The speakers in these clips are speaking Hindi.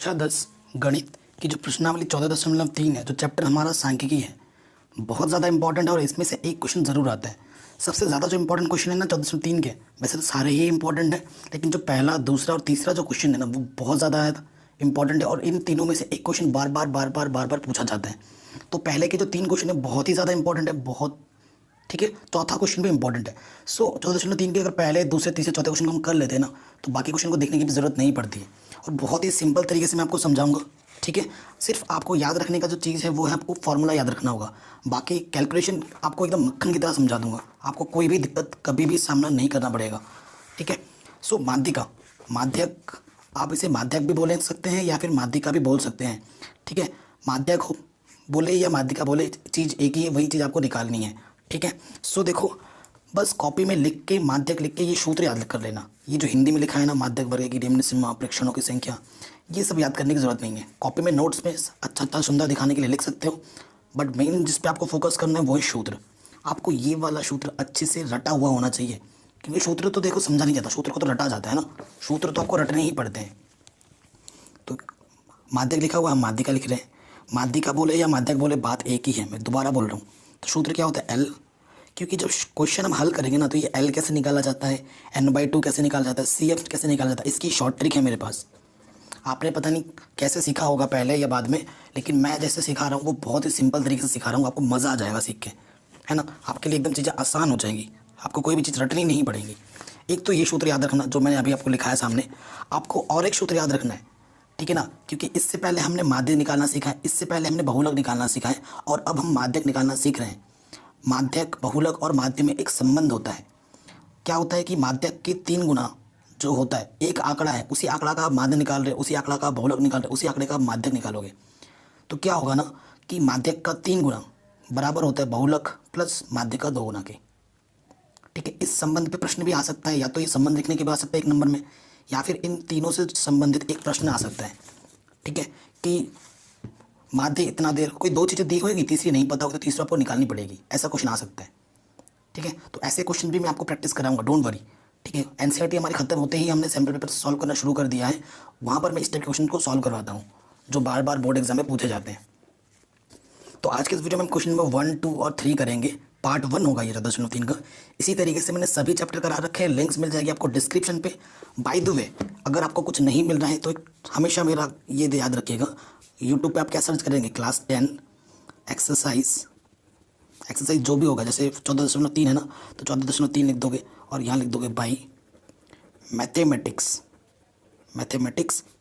कक्षा 10 गणित की जो प्रश्नावली 14.3 है, जो चैप्टर हमारा सांख्यिकी है, बहुत ज़्यादा इंपॉर्टेंट है और इसमें से एक क्वेश्चन ज़रूर आता है। सबसे ज़्यादा जो इंपॉर्टेंट क्वेश्चन है ना 14.3 के, वैसे तो सारे ही इंपॉर्टेंट है, लेकिन जो पहला, दूसरा और तीसरा जो क्वेश्चन है ना, वो बहुत ज़्यादा इंपॉर्टेंट है और इन तीनों में से एक क्वेश्चन बार बार पूछा जाता है। तो पहले के जो 3 क्वेश्चन है बहुत ही ज़्यादा इंपॉर्टेंट है, बहुत, ठीक है। चौथा क्वेश्चन भी इंपॉर्टेंट है। 14.3 के अगर पहले, दूसरे, तीसरे, चौथे क्वेश्चन को हम कर लेते हैं ना, तो बाकी क्वेश्चन को देखने की भी ज़रूरत नहीं पड़ती है और बहुत ही सिंपल तरीके से मैं आपको समझाऊंगा, ठीक है। सिर्फ आपको याद रखने का जो चीज़ है वो है आपको फॉर्मूला याद रखना होगा। बाकी कैलकुलेशन आपको एकदम मक्खन की तरह समझा दूंगा, आपको कोई भी दिक्कत कभी भी सामना नहीं करना पड़ेगा, ठीक है। माध्यिका, माध्यक, आप इसे माध्यक भी बोल सकते हैं या फिर माध्यिका भी बोल सकते हैं, ठीक है। माध्यक हो बोले या माध्यिका बोले, चीज़ एक ही है, वही चीज़ आपको निकालनी है, ठीक है। देखो, बस कॉपी में लिख के, माध्यक लिख के ये सूत्र याद कर लेना। ये जो हिंदी में लिखा है ना, माध्यक वर्ग की निम्न सीमा, प्रेक्षणों की संख्या, ये सब याद करने की ज़रूरत नहीं है। कॉपी में नोट्स में अच्छा सुंदर दिखाने के लिए लिख सकते हो, बट मेन जिस पे आपको फोकस करना है वो है सूत्र। आपको ये वाला सूत्र अच्छे से रटा हुआ होना चाहिए, क्योंकि सूत्र तो देखो समझा नहीं जाता, सूत्र को तो रटा जाता है ना, सूत्र तो आपको रटने ही पड़ते हैं। तो माध्यक लिखा हुआ, हम माध्यिका लिख रहे हैं। माध्यिका बोले या माध्यक बोले, बात एक ही है, मैं दोबारा बोल रहा हूँ। तो सूत्र क्या होता है? एल। क्योंकि जब क्वेश्चन हम हल करेंगे ना, तो ये एल कैसे निकाला जाता है, n/2 कैसे निकाला जाता है, CF कैसे निकाला जाता है, इसकी शॉर्ट ट्रिक है मेरे पास। आपने पता नहीं कैसे सीखा होगा, पहले या बाद में, लेकिन मैं जैसे सिखा रहा हूँ वो बहुत ही सिंपल तरीके से सिखा रहा हूँ, आपको मज़ा आ जाएगा सीख के, है ना। आपके लिए एकदम चीज़ें आसान हो जाएंगी, आपको कोई भी चीज़ रटनी नहीं पड़ेगी। एक तो ये सूत्र याद रखना जो मैंने अभी आपको लिखा है सामने, आपको और एक सूत्र याद रखना है, ठीक है ना। क्योंकि इससे पहले हमने माध्य निकालना सीखा है, इससे पहले हमने बहुलक निकालना सीखा है, और अब हम माध्यक निकालना सीख रहे हैं। माध्यक, बहुलक और माध्य में एक संबंध होता है। क्या होता है कि माध्यक के 3 गुना जो होता है, एक आंकड़ा है, उसी आंकड़ा का आप माध्य निकाल रहे, उसी आंकड़ा का आप बहुलक निकाल रहे, उसी आंकड़े का आप माध्यक निकालोगे, तो क्या होगा ना कि माध्यक का 3 गुना बराबर होता है बहुलक प्लस माध्य का 2 गुना के, ठीक है। इस संबंध पे प्रश्न भी आ सकता है, या तो ये संबंध लिखने के बाद आ सकता है 1 नंबर में, या फिर इन तीनों से संबंधित एक प्रश्न आ सकता है, ठीक है। कि माध्य इतना देर, कोई 2 चीज़ें दी होगी, तीसरी नहीं पता होगी तो तीसरा आपको निकालनी पड़ेगी, ऐसा क्वेश्चन आ सकता है, ठीक है। तो ऐसे क्वेश्चन भी मैं आपको प्रैक्टिस कराऊंगा, डोंट वरी, ठीक है। एनसीईआरटी हमारी खत्म होते ही हमने सैम्पल पेपर सॉल्व करना शुरू कर दिया है, वहाँ पर मैं इस टाइप के क्वेश्चन को सॉल्व करवाता हूँ जो बार बार बोर्ड एग्जाम में पूछे जाते हैं। तो आज के इस वीडियो में हम क्वेश्चन नंबर 1, 2 और 3 करेंगे। पार्ट 1 होगा ये 14.3 का। इसी तरीके से मैंने सभी चैप्टर करा रखे हैं, लिंक्स मिल जाएगी आपको डिस्क्रिप्शन पे। बाय द वे, अगर आपको कुछ नहीं मिल रहा है तो हमेशा मेरा ये याद रखिएगा, यूट्यूब पे आप क्या सर्च करेंगे, क्लास 10 एक्सरसाइज जो भी होगा, जैसे 14.3 है ना, तो 14.3 लिख दोगे और यहाँ लिख दोगे बाई मैथमेटिक्स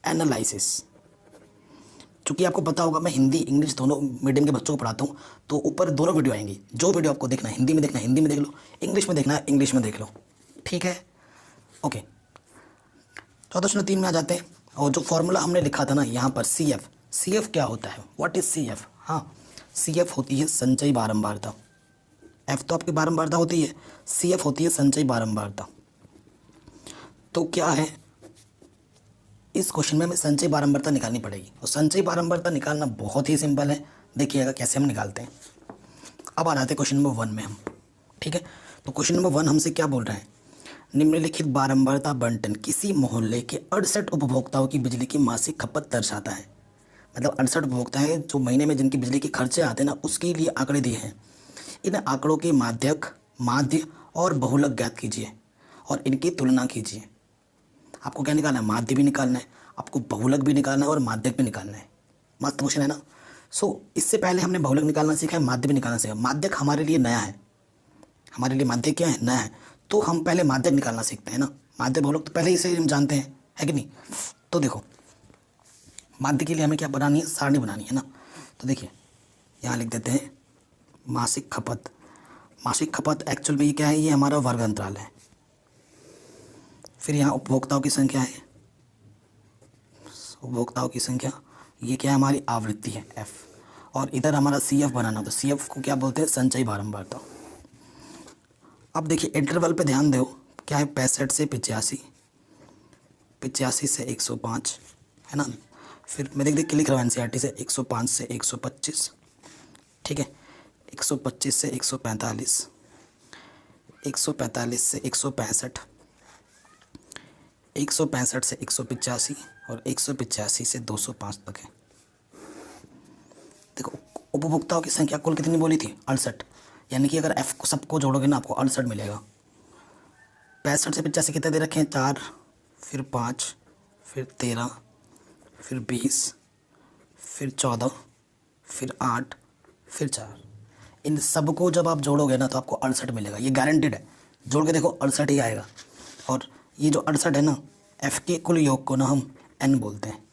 एनालिसिस। चूँकि आपको पता होगा मैं हिंदी इंग्लिश दोनों मीडियम के बच्चों को पढ़ाता हूँ, तो ऊपर दोनों वीडियो आएंगी। जो वीडियो आपको देखना है हिंदी में देखना है हिंदी में देख लो, इंग्लिश में देखना है इंग्लिश में देख लो, ठीक है। ओके, 14.3 में आ जाते हैं। और जो फॉर्मूला हमने लिखा था ना यहाँ पर, CF क्या होता है, व्हाट इज CF? हाँ, CF होती है संचयी बारंबारता। F तो आपकी बारंबारता होती है, CF होती है संचयी बारंबारता। तो क्या है, इस क्वेश्चन में हमें संचयी बारंबारता निकालनी पड़ेगी, और संचयी बारंबारता निकालना बहुत ही सिंपल है, देखिएगा कैसे हम निकालते हैं। अब आ जाते हैं क्वेश्चन नंबर 1 में हम, ठीक है। तो क्वेश्चन नंबर 1 हमसे क्या बोल रहे हैं, निम्नलिखित बारंबारता बंटन किसी मोहल्ले के 68 उपभोक्ताओं की बिजली की मासिक खपत दर्शाता है। मतलब 68 उपभोक्ता हैं जो महीने में जिनकी बिजली के खर्चे आते हैं ना, उसके लिए आंकड़े दिए हैं। इन आंकड़ों के माध्यक, माध्य और बहुलक ज्ञात कीजिए और इनकी तुलना कीजिए। आपको क्या निकालना है, माध्य भी निकालना है, आपको बहुलक भी निकालना है और माध्यक भी निकालना है। मस्त क्वेश्चन है ना। इससे पहले हमने बहुलक निकालना सीखा है, माध्य भी निकालना सीखा। माध्यक हमारे लिए नया है, हमारे लिए माध्यक क्या है, नया है। तो हम पहले माध्यक निकालना सीखते हैं ना, माध्य बहुलक तो पहले ही से हम जानते हैं, है कि नहीं। तो देखो, माध्य के लिए हमें क्या बनानी है, सारणी बनानी है ना। तो देखिए यहाँ लिख देते हैं मासिक खपत। मासिक खपत एक्चुअल में ये क्या है, ये हमारा वर्ग अंतराल है। फिर यहाँ उपभोक्ताओं की संख्या है, उपभोक्ताओं की संख्या, ये क्या है, हमारी आवृत्ति है F। और इधर हमारा CF बनाना, तो CF को क्या बोलते हैं, संचयी बारंबारता। अब देखिए इंटरवल पे ध्यान दो, क्या है, 65 से 85, 85 से 105, है ना। फिर मैं देख के लिख रहा हूँ एनसीईआरटी से, 105 से 125, ठीक है, 125 से 145, 145 से 165, 165 से 185 और 185 से 205 तक है। देखो उपभोक्ताओं की संख्या कुल कितनी बोली थी? 68, यानी कि अगर एफ को सबको जोड़ोगे ना आपको 68 मिलेगा। 65 से 85 कितने दे रखे हैं? 4, फिर 5, फिर 13, फिर 20, फिर 14, फिर 8, फिर 4। इन सबको जब आप जोड़ोगे ना तो आपको 68 मिलेगा, ये गारंटेड है। जोड़ के देखो 68 ही आएगा। और ये जो 68 है ना, एफ के कुल योग को ना हम एन बोलते हैं।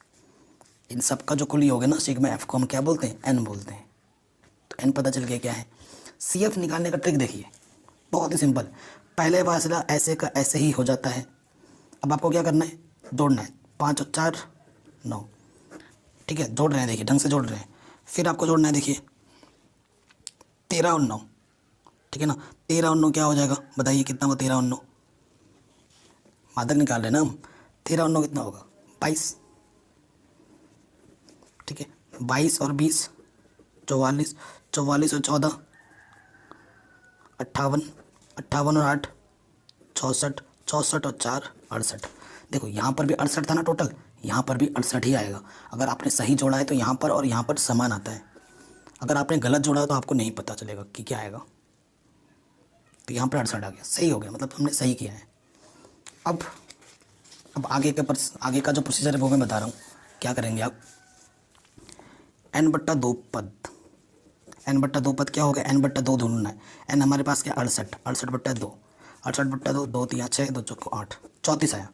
इन सब का जो कुल योग है ना सिग्मा एफ को हम क्या बोलते हैं? एन बोलते हैं। तो एन पता चल गया क्या है। सी एफ निकालने का ट्रिक देखिए, बहुत ही सिंपल। पहले फासला ऐसे का ऐसे ही हो जाता है। अब आपको क्या करना है? जोड़ना है। 5 और 4 9, ठीक है, जोड़ रहे हैं, देखिए ढंग से जोड़ रहे हैं। फिर आपको जोड़ना है, देखिए 13 और 9, ठीक है ना। 13 और 9 क्या हो जाएगा? बताइए कितना होगा 13 और 9? मादक निकाल रहे हैं ना हम। 13 और 9 कितना होगा? 22, ठीक है। 22 और 20 44, 44 और 14 58, 58 और 8 64, 64 और 4 68। देखो यहाँ पर भी 68 था ना टोटल, यहाँ पर भी 68 ही आएगा। अगर आपने सही जोड़ा है तो यहाँ पर और यहाँ पर समान आता है। अगर आपने गलत जोड़ा है तो आपको नहीं पता चलेगा कि क्या आएगा। तो यहाँ पर 68 आ गया, सही हो गया, मतलब हमने सही किया है। अब आगे का जो प्रोसीजर है वो मैं बता रहा हूँ। क्या करेंगे आप? n/2 पद, n/2 पद क्या होगा? n/2 ढूंढना है। n हमारे पास क्या? 68, 68/2, 68/2, 2 3 6, 2 4 8, 34 आया।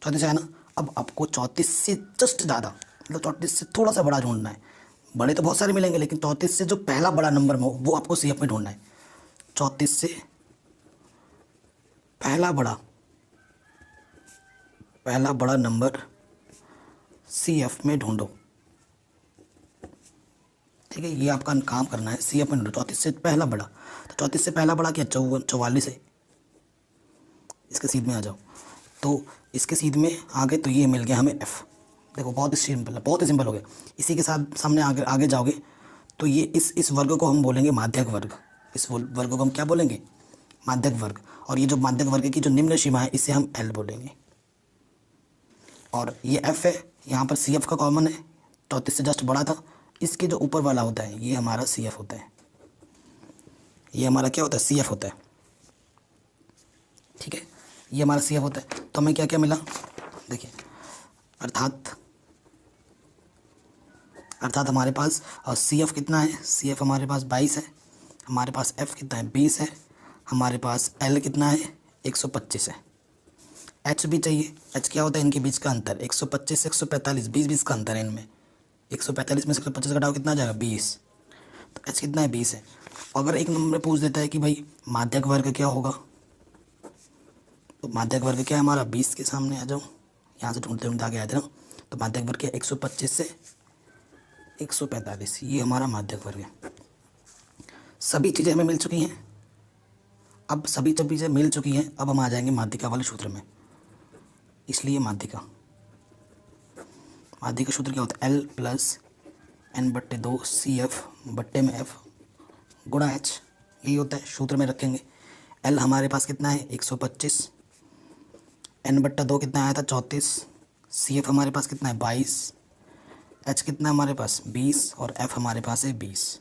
34 आया ना। अब आपको 34 से जस्ट ज़्यादा, मतलब 34 से थोड़ा सा बड़ा ढूंढना है। बड़े तो बहुत सारे मिलेंगे, लेकिन 34 से जो पहला बड़ा नंबर में हो वो आपको सी एफ में ढूंढना है। 34 से पहला बड़ा नंबर सी एफ में ढूंढो, ठीक है। ये आपका काम करना है, सी एफ में ढूंढो 34 से पहला बड़ा। तो 34 से पहला बड़ा क्या? 44 है। इसके सीध में आ जाओ, तो इसके सीध में आ गए तो ये मिल गया हमें एफ। देखो बहुत ही सिंपल है, बहुत ही सिंपल हो गया। इसी के साथ सामने आगे जाओगे तो ये इस वर्ग को हम बोलेंगे माध्यक वर्ग। इस वर्ग को हम क्या बोलेंगे? माध्यक वर्ग। और ये जो माध्यक वर्ग की जो निम्न सीमा है इसे हम एल बोलेंगे। और ये एफ है, यहाँ पर सी एफ का कॉमन है, 34 से जस्ट बड़ा था। इसके जो ऊपर वाला होता है ये हमारा सी एफ होता है। ये हमारा क्या होता है? सी एफ होता है, ठीक है। ये हमारा सी एफ होता है। तो हमें क्या क्या मिला? देखिए, अर्थात हमारे पास सी एफ कितना है? सी एफ हमारे पास 22 है। हमारे पास एफ कितना है? 20 है। हमारे पास एल कितना है? 125 है। एच भी चाहिए। एच क्या होता है? इनके बीच का अंतर। 125 से 145, 20 का अंतर है इनमें। 145 में से 125 घटाओ कितना आ जाएगा? 20। तो एच कितना है? 20 है। अगर एक नंबर पूछ देता है कि भाई माध्यक वर्ग क्या होगा, तो माध्यक वर्ग क्या है हमारा? 20 के सामने आ जाओ, यहाँ से ढूंढते ढूंढते आगे आए थे ना। तो माध्यक वर्ग क्या? 125 से 145, ये हमारा माध्यक वर्ग है। सभी चीज़ें हमें मिल चुकी हैं। अब सभी चीज़ें मिल चुकी हैं, अब हम आ जाएंगे माध्यिका वाले सूत्र में। इसलिए माध्यिका सूत्र क्या होता है? L प्लस n/2 CF बट्टे में F गुणा H, यही होता है। सूत्र में रखेंगे। L हमारे पास कितना है? 125, n/2 कितना आया था? 34, CF हमारे पास कितना है? 22, H कितना है हमारे पास? 20 और F हमारे पास है 20।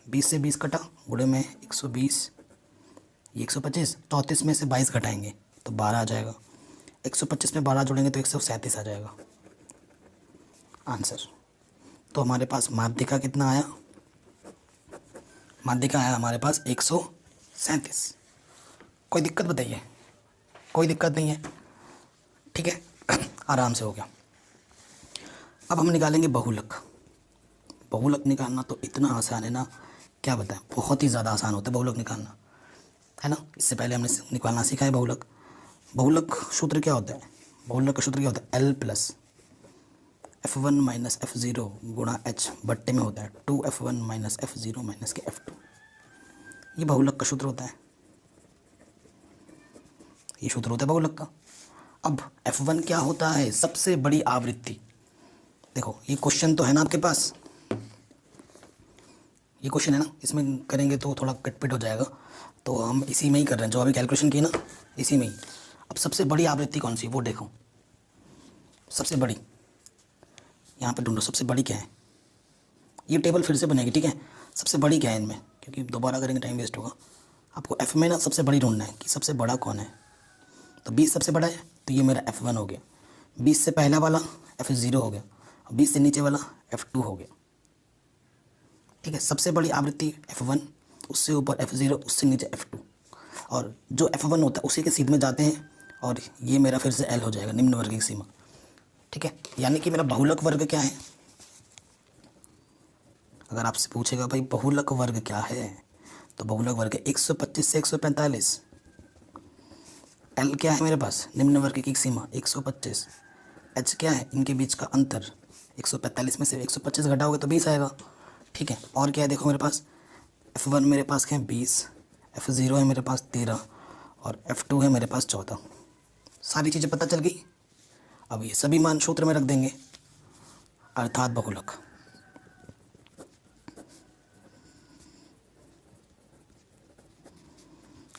20 से 20 कटा, गुणे में 120, ये 125। 34 में से 22 घटाएंगे तो 12 आ जाएगा। 125 में 12 जोड़ेंगे तो 137 आ जाएगा आंसर। तो हमारे पास माध्यिका कितना आया? माध्यिका आया हमारे पास 137। कोई दिक्कत बताइए? कोई दिक्कत नहीं है, ठीक है। आराम से हो गया। अब हम निकालेंगे बहुलक। बहुलक निकालना तो इतना आसान है ना, क्या बताएं, बहुत ही ज़्यादा आसान होता है बहुलक निकालना, है ना। इससे पहले हमने निकालना सीखा है बहुलक। बहुलक सूत्र क्या होता है? बहुलक का सूत्र क्या होता है? L plus F1 minus F0 गुणा H बट्टे में होता है 2F1 माइनस F0 माइनस के F2। ये बहुलक का सूत्र होता है, ये सूत्र होता है बहुलक का। अब F1 क्या होता है? सबसे बड़ी आवृत्ति। देखो ये क्वेश्चन तो है ना आपके पास, ये क्वेश्चन है ना, इसमें करेंगे तो थोड़ा कटपिट हो जाएगा, तो हम इसी में ही कर रहे हैं जो अभी कैलकुलेशन की ना, इसी में ही। अब सबसे बड़ी आवृत्ति कौन सी वो देखो। सबसे बड़ी यहाँ पे ढूंढो, सबसे बड़ी क्या है। ये टेबल फिर से बनेगी, ठीक है। सबसे बड़ी क्या है इनमें, क्योंकि दोबारा करेंगे टाइम वेस्ट होगा। आपको एफ में ना सबसे बड़ी ढूंढना है कि सबसे बड़ा कौन है। तो 20 सबसे बड़ा है, तो ये मेरा F1 हो गया। 20 से पहला वाला F0 हो गया, और 20 से नीचे वाला F2 हो गया, ठीक है। सबसे बड़ी आवृत्ति F1, उससे ऊपर F0, उससे नीचे F2, और जो F1 होता है उसी के सीध में जाते हैं, और ये मेरा फिर से L हो जाएगा, निम्न वर्ग की सीमा, ठीक है। यानी कि मेरा बहुलक वर्ग क्या है। अगर आपसे पूछेगा भाई बहुलक वर्ग क्या है, तो बहुलक वर्ग 125 से 145। L क्या है मेरे पास, निम्न वर्ग की सीमा 125। H क्या है, इनके बीच का अंतर 145 में से 125 घटाओगे तो 20 आएगा, ठीक है। और क्या है देखो मेरे पास, F1 मेरे पास क्या है 20, F0 है मेरे पास 13, और F2 है मेरे पास 14। सारी चीज़ें पता चल गई। अब ये सभी मान सूत्र में रख देंगे, अर्थात बहुलक।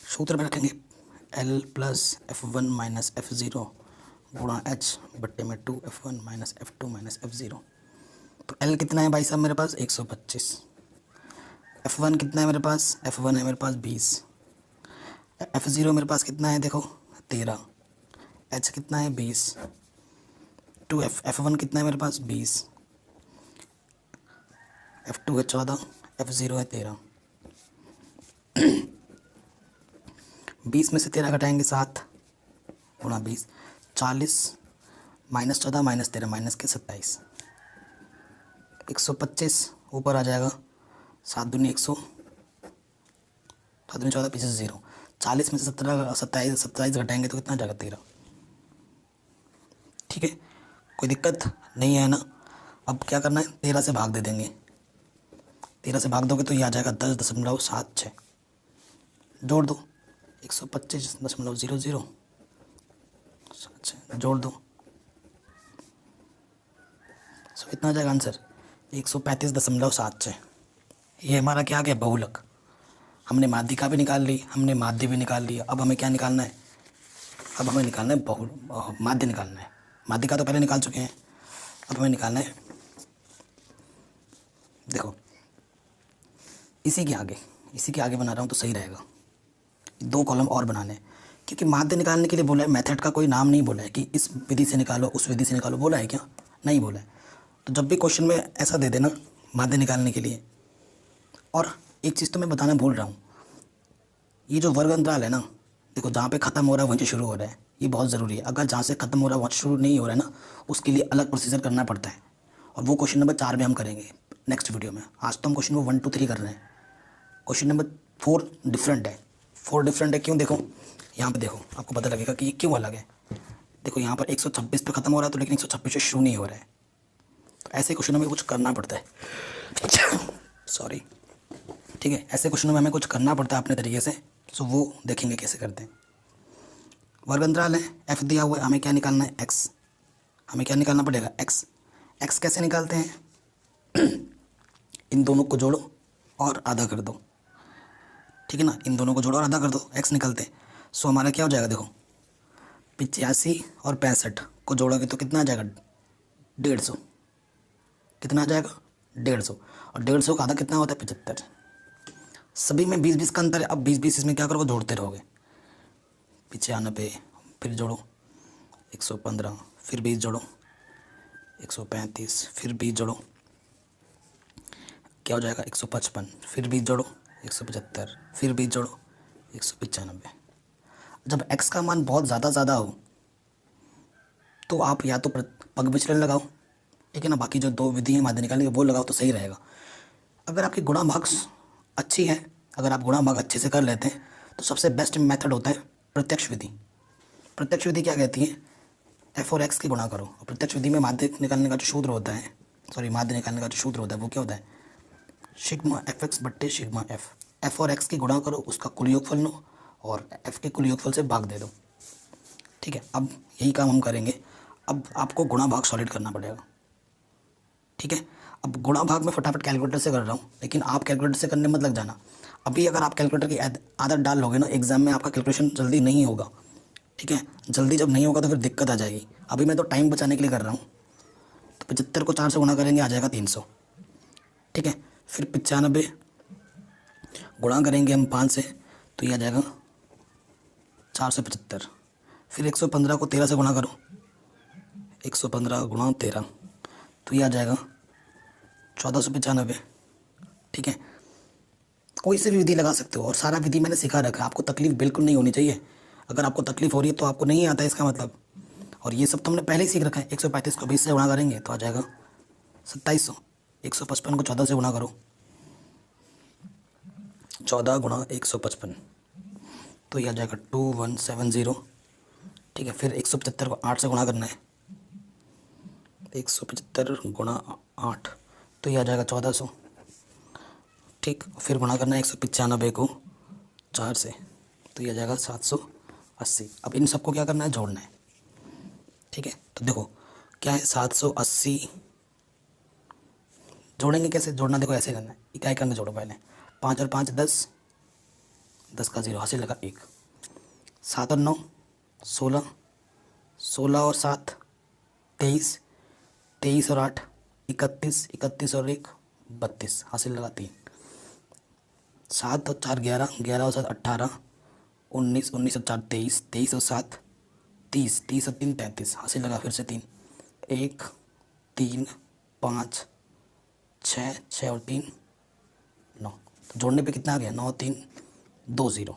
सूत्र में रखेंगे L plus F1 minus F0 गुणा H बट्टे में 2F1 minus F2 minus F0। तो L कितना है भाई साहब मेरे पास 125। F1 कितना है मेरे पास, F1 है मेरे पास 20। F0 मेरे पास कितना है देखो 13। H कितना है 20। F1 कितना है मेरे पास 20। F2 है 14, F0 है 13। 20 में से 13 घटाएंगे 7 गुणा 20, 40 माइनस 14 माइनस 13 माइनस के 27। 125 ऊपर आ जाएगा, 7 दूनी 100, 7 दूनी 14 पीछे से 0। 40 में से 27 घटाएंगे तो कितना जाएगा 13, ठीक है। कोई दिक्कत नहीं है ना। अब क्या करना है, 13 से भाग दे देंगे। 13 से भाग दोगे तो ये आ जाएगा 10.76। जोड़ दो 125.00 जोड़ दो, सो कितना आ जाएगा आंसर 135.76। ये हमारा क्या आ गया बहुलक। हमने माध्यिका भी निकाल ली, हमने माध्य भी निकाल लिया। अब हमें क्या निकालना है, अब हमें निकालना है माध्य निकालना है। माध्यिका तो पहले निकाल चुके हैं, अब हमें निकालना है, देखो इसी के आगे बना रहा हूँ तो सही रहेगा। 2 कॉलम और बनाने हैं, क्योंकि माध्य निकालने के लिए बोला है, मेथड का कोई नाम नहीं बोला है कि इस विधि से निकालो उस विधि से निकालो, बोला है क्या, नहीं बोला है। तो जब भी क्वेश्चन में ऐसा दे देना माध्य निकालने के लिए। और एक चीज़ तो मैं बताना भूल रहा हूँ, ये जो वर्ग अंतराल है ना, देखो जहाँ पे ख़त्म हो रहा है वहीं से शुरू हो रहा है, ये बहुत ज़रूरी है। अगर जहाँ से ख़त्म हो रहा है वहाँ शुरू नहीं हो रहा है ना, उसके लिए अलग प्रोसीजर करना पड़ता है, और वो क्वेश्चन नंबर 4 में हम करेंगे नेक्स्ट वीडियो में। आज तो हम क्वेश्चन नंबर 1 2 3 कर रहे हैं। क्वेश्चन नंबर 4 डिफरेंट है। 4 डिफरेंट है क्यों, देखो यहाँ पे देखो, आपको पता लगेगा कि ये क्यों अलग है। देखो यहाँ पर 126 पे ख़त्म हो रहा है, तो लेकिन 126 से शुरू नहीं हो रहा है, तो ऐसे क्वेश्चनों में कुछ करना पड़ता है। सॉरी, ठीक है, ऐसे क्वेश्चनों में हमें कुछ करना पड़ता है अपने तरीके से, तो वो देखेंगे कैसे करते हैं। वर्ग अंतराल है, F दिया हुआ है, हमें क्या निकालना है X। हमें क्या निकालना पड़ेगा X। X कैसे निकालते हैं, इन दोनों को जोड़ो और आधा कर दो, ठीक है ना, इन दोनों को जोड़ो और आधा कर दो, X निकलते हैं। सो हमारा क्या हो जाएगा, देखो 85 और 65 को जोड़ोगे तो कितना आ जाएगा 150। कितना आ जाएगा 150, और 150 का आधा कितना होता है 75। सभी में 20-20 का अंतर है। अब 20-20 इसमें क्या करोगे, जोड़ते रहोगे, 95 फिर जोड़ो 115, फिर 20 जोड़ो 135, फिर 20 जोड़ो क्या हो जाएगा 155, फिर 20 जोड़ो 175, फिर 20 जोड़ो 195। जब x का मान बहुत ज़्यादा हो तो आप या तो पग विचलन लगाओ, ठीक है ना, बाकी जो 2 विधि है माध्य निकालने की वो लगाओ तो सही रहेगा। अगर आपकी गुणा भाग अच्छी है, अगर आप गुणा भाग अच्छे से कर लेते हैं तो सबसे बेस्ट मेथड होता है प्रत्यक्ष विधि। प्रत्यक्ष विधि क्या कहती है, f और x की गुणा करो। और प्रत्यक्ष विधि में माध्य निकालने का जो सूत्र होता है, माध्य निकालने का जो सूत्र होता है वो क्या होता है, सिग्मा fx बट्टे सिग्मा f और x की गुणा करो, उसका कुल योगफल लो और f के कुल योगफल से भाग दे दो, ठीक है। अब यही काम हम करेंगे। अब आपको गुणा भाग सॉलिड करना पड़ेगा, ठीक है। अब गुणा भाग में फटाफट कैलकुलेटर से कर रहा हूँ, लेकिन आप कैलकुलेटर से करने मत लग जाना। अभी अगर आप कैलकुलेटर की आदत डाल लोगे ना, एग्जाम में आपका कैलकुलेशन जल्दी नहीं होगा, ठीक है। जल्दी जब नहीं होगा तो फिर दिक्कत आ जाएगी। अभी मैं तो टाइम बचाने के लिए कर रहा हूँ। तो 75 को 4 से गुणा करेंगे, आ जाएगा 300। ठीक है, फिर 95 गुणा करेंगे हम 5 से, तो ये आ जाएगा 475। फिर 115 को 13 से गुणा करो, 115 गुणा 13, तो ये आ जाएगा 1495। ठीक है, कोई सी भी विधि लगा सकते हो और सारा विधि मैंने सिखा रखा है, आपको तकलीफ बिल्कुल नहीं होनी चाहिए। अगर आपको तकलीफ हो रही है तो आपको नहीं आता है इसका मतलब। और ये सब तो हमने पहले ही सीख रखा है। 135 को 20 से गुणा करेंगे तो आ जाएगा 2700। 155 को 14 से गुणा करो, 14 गुणा 155, तो ये आ जाएगा 2170। ठीक है, फिर 175 को 8 से गुणा करना है, 175 गुणा 8, तो ये आ जाएगा 1400। ठीक, फिर गुणा करना है 195 को 4 से, तो ये आ जाएगा 780। अब इन सबको क्या करना है, जोड़ना है। ठीक है, तो देखो क्या है, 780 जोड़ेंगे कैसे, जोड़ना देखो ऐसे करना है, इकाई अंक जोड़ो पहले। 5 और 5 10, 10 का 0 हासिल लगा 1। 7 और 9 16, 16 और 7 23, 23 और 8 31, 31 और 1 32 हासिल लगा 3। 7 और 4 11, 11 और 7 18, 19, 19 और 4 23, 23 और 7 30, 30 और 3 33 हासिल लगा फिर से 3। 1 3 5 6, 6 और 3 9, तो जोड़ने पे कितना आ गया, 9 3 2 0।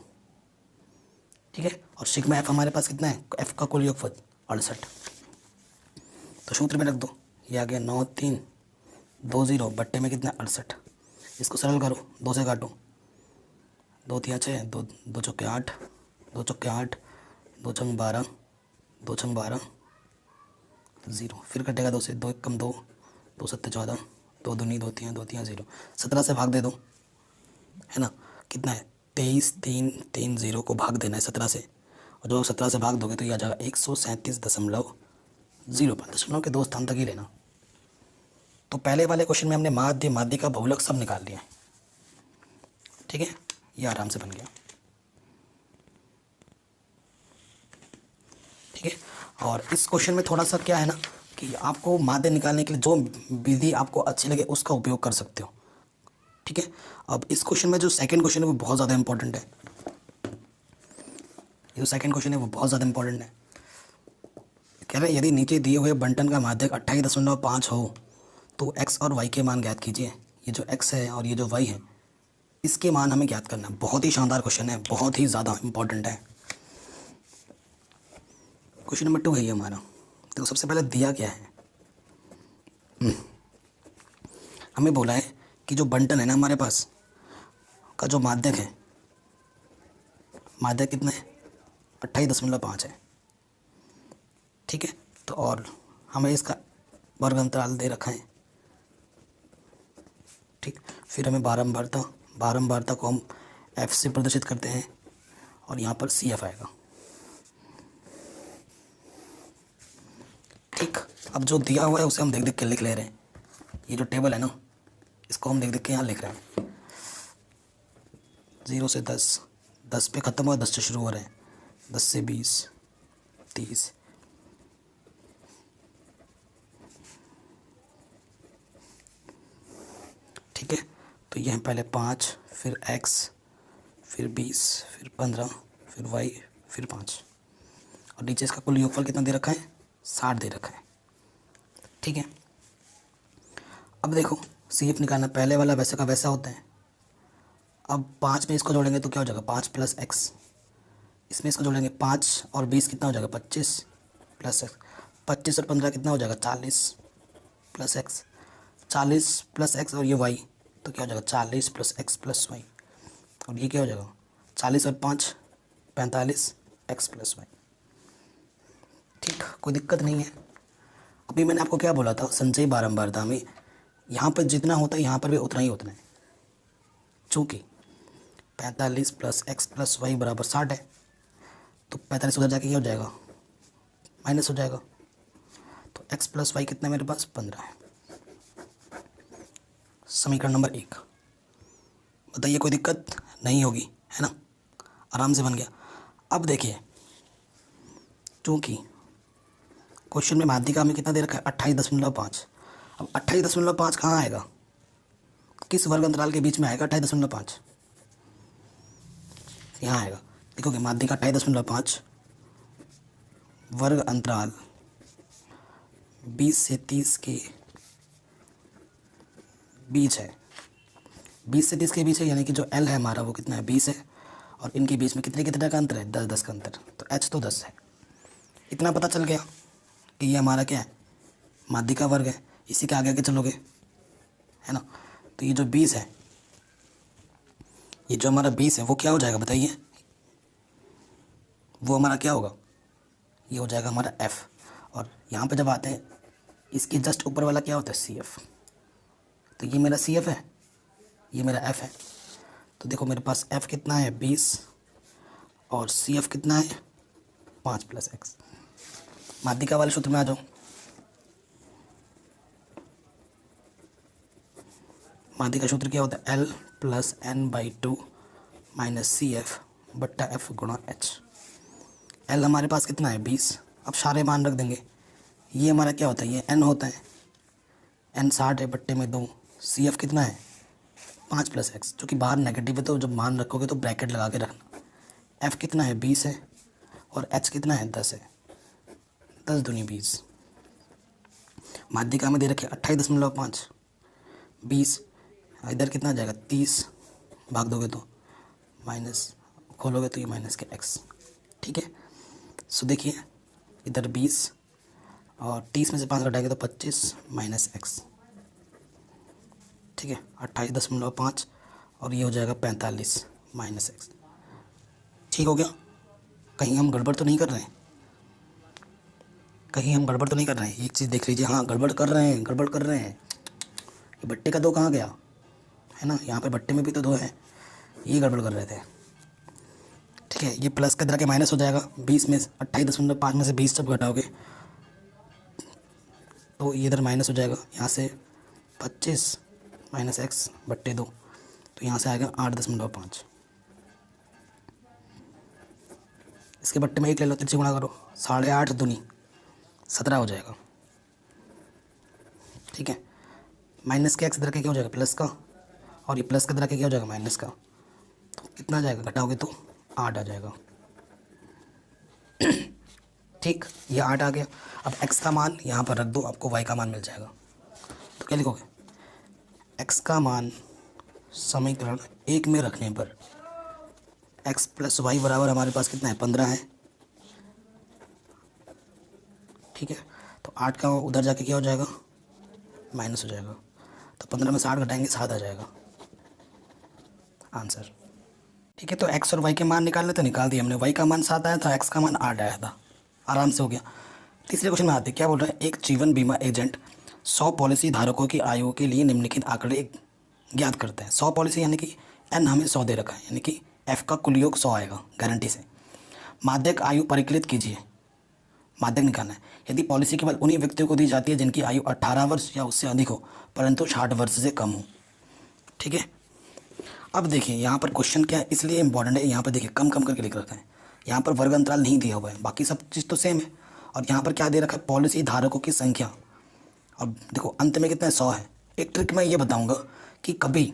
ठीक है, और सिग्मा एफ हमारे पास कितना है, एफ का कुल योगफल 68। तो सूत्र में रख दो, ये आ गया 9 3 2 0 बट्टे में कितना 68। इसको सरल करो, 2 से काटो, 2 3 6, 2 2 चौके 8, 2 चौके 8, 2 छंग 12, 2 छंग 12 0, फिर कटेगा 2 से, 2 1 कम 2, 2 7 14, 2 दूनी 2 3 2 3 0। 17 से भाग दे दो, है ना, कितना है 23 3 3 0 को भाग देना है 17 से, और जब 17 से भाग दोगे तो ये आ जाएगा 137.05, दशमलव के 2 स्थान तक ही लेना। तो पहले वाले क्वेश्चन में हमने माध्य माध्य का बहुलक सब निकाल लिया है। ठीक है, ये आराम से बन गया। ठीक है, और इस क्वेश्चन में थोड़ा सा क्या है ना कि आपको माध्य निकालने के लिए जो विधि आपको अच्छी लगे उसका उपयोग कर सकते हो। ठीक है, अब इस क्वेश्चन में जो सेकंड क्वेश्चन है वो बहुत ज़्यादा इंपॉर्टेंट है। ये जो सेकंड क्वेश्चन है वो बहुत ज़्यादा इंपॉर्टेंट है। कह रहे हैं यदि नीचे दिए हुए बंटन का माध्यक 28.5 हो तो x और y के मान ज्ञात कीजिए। ये जो x है और ये जो y है इसके मान हमें ज्ञात करना है। बहुत ही शानदार क्वेश्चन है, बहुत ही ज़्यादा इंपॉर्टेंट है। क्वेश्चन नंबर 2 है ये हमारा। तो सबसे पहले दिया क्या है, हमें बोला है कि जो बंटन है ना हमारे पास का जो माध्यक है, माध्यक कितना है 28.5 है। ठीक है, तो और हमें इसका वर्ग अंतराल दे रखा है। ठीक, फिर हमें बारंबारता को हम एफ से प्रदर्शित करते हैं और यहाँ पर सी एफ आएगा। ठीक, अब जो दिया हुआ है उसे हम देख देख के लिख ले रहे हैं। ये जो टेबल है ना इसको हम देख देख के यहाँ लिख रहे हैं। 0 से 10, 10 पे ख़त्म हुआ, 10 से शुरू हो रहे हैं, 10 से 20 30, ठीक है। तो ये है पहले 5, फिर x, फिर 20, फिर 15, फिर y, फिर 5, और नीचे इसका कुल योगफल कितना दे रखा है 60 दे रखा है। ठीक है, अब देखो सी एफ निकालना, पहले वाला वैसे का वैसा होता है। अब 5 में इसको जोड़ेंगे तो क्या हो जाएगा 5 प्लस एक्स, इसमें इसको जोड़ेंगे 5 और 20 कितना हो जाएगा 25 प्लस एक्स, 25 और 15 कितना हो जाएगा 40 प्लस एक्स, 40 प्लस एक्स और ये वाई तो क्या हो जाएगा 40 प्लस एक्स प्लस वाई, और ये क्या हो जाएगा 40 और 5 45 एक्स प्लस वाई। ठीक, कोई दिक्कत नहीं है। अभी मैंने आपको क्या बोला था, संचयी बारंबारता में यहाँ पर जितना होता है यहाँ पर भी उतना ही होता है। चूँकि 45 प्लस एक्स प्लस वाई बराबर 60 है तो 45 उधर जाके क्या हो जाएगा माइनस हो जाएगा, तो एक्स प्लस वाई कितना मेरे पास 15 है। समीकरण नंबर 1, बताइए कोई दिक्कत नहीं होगी, है ना, आराम से बन गया। अब देखिए चूँकि क्वेश्चन में माध्यिका में कितना दे रखा है 28.5। अब 28.5 कहाँ आएगा, किस वर्ग अंतराल के बीच में आएगा 28.5, यहाँ आएगा। देखोगे माध्यिका 28.5 वर्ग अंतराल 20 से 30 के बीच है। 20 से 30 के बीच है, यानी कि जो L है हमारा वो कितना है 20 है, और इनके बीच में कितने का अंतर है 10 का अंतर, तो H तो 10 है। इतना पता चल गया कि ये हमारा क्या है माध्यिका वर्ग है। इसी के आगे आगे चलोगे है ना, तो ये जो 20 है, ये जो हमारा 20 है वो क्या हो जाएगा बताइए, वो हमारा क्या होगा, ये हो जाएगा हमारा F। और यहाँ पे जब आते हैं इसके जस्ट ऊपर वाला क्या होता है CF, तो ये मेरा CF है, ये मेरा F है। तो देखो मेरे पास F कितना है 20 और CF कितना है 5 + x। माध्यिका वाले सूत्र में आ जाओ। माध्यिका सूत्र क्या होता है L + n/2 - CF बट्टा F गुणा H। L हमारे पास कितना है 20, अब सारे मान रख देंगे। ये हमारा क्या होता है, ये n होता है, n 60 है बट्टे में 2। CF कितना है 5 + x, जो कि बाहर नेगेटिव है तो जब मान रखोगे तो ब्रैकेट लगा के रखना। F कितना है 20 है और H कितना है 10 है, 10 दूनी 20। माध्यिका में दे रखे 28.5, 20 इधर कितना आ जाएगा 30, भाग दोगे तो माइनस, खोलोगे तो ये माइनस के x। ठीक है, सो देखिए इधर 20 और 30 में से 5 घटाएंगे तो 25 - x। ठीक है, 28.5 और ये हो जाएगा 45 - x। ठीक हो गया, कहीं हम गड़बड़ तो नहीं कर रहे हैं, कहीं हम गड़बड़ तो नहीं कर रहे हैं। एक चीज़ देख लीजिए, हाँ गड़बड़ कर रहे हैं, गड़बड़ कर रहे हैं। ये बट्टे का 2 कहाँ गया है ना, यहाँ पे बट्टे में भी तो 2 है, ये गड़बड़ कर रहे थे। ठीक है, ये प्लस के तरह के माइनस हो जाएगा। 20 में 28.5 में से 20 जब घटाओगे तो ये इधर माइनस हो जाएगा, यहाँ से 25 - x बट्टे 2, तो यहाँ से आएगा 8.5। इसके बट्टे में 1 ले लो, 3 से गुणा करो, 8.5 दूनी 17 हो जाएगा। ठीक है, माइनस के x इधर के क्या हो जाएगा प्लस का, और ये प्लस के तरह के क्या हो जाएगा माइनस का, तो कितना आ जाएगा घटाओगे तो 8 आ जाएगा। ठीक, ये 8 आ गया। अब x का मान यहाँ पर रख दो, आपको y का मान मिल जाएगा। तो क्या लिखोगे, x का मान समीकरण 1 में रखने पर x + y बराबर हमारे पास कितना है 15 है। ठीक है, तो 8 का उधर जाके क्या हो जाएगा माइनस हो जाएगा, तो 15 में से 8 घटाएंगे 7 आ जाएगा आंसर। ठीक है, तो x और y के मान निकालने तो निकाल दिए हमने। y का मान 7 आया था, x का मान 8 आया था, आराम से हो गया। तीसरे क्वेश्चन में आते क्या बोल रहे हैं, एक जीवन बीमा एजेंट 100 पॉलिसी धारकों की आयु के लिए निम्नलिखित आंकड़े ज्ञात करते हैं। 100 पॉलिसी यानी कि n हमें 100 दे रखा है, यानी कि f का कुल योग 100 आएगा गारंटी से। माध्यक आयु परिकलित कीजिए, माध्यक निकालना है। यदि पॉलिसी केवल उन्हीं व्यक्तियों को दी जाती है जिनकी आयु 18 वर्ष या उससे अधिक हो परंतु 60 वर्ष से कम हो। ठीक है, अब देखिए यहाँ पर क्वेश्चन क्या है, इसलिए इंपॉर्टेंट है। यहाँ पर देखिए कम कम करके लिख रखा है, यहाँ पर वर्ग अंतराल नहीं दिया हुआ है, बाकी सब चीज़ तो सेम है। और यहाँ पर क्या दे रखा है, पॉलिसी धारकों की संख्या। अब देखो अंत में कितना है 100 है। एक ट्रिक मैं ये बताऊँगा कि कभी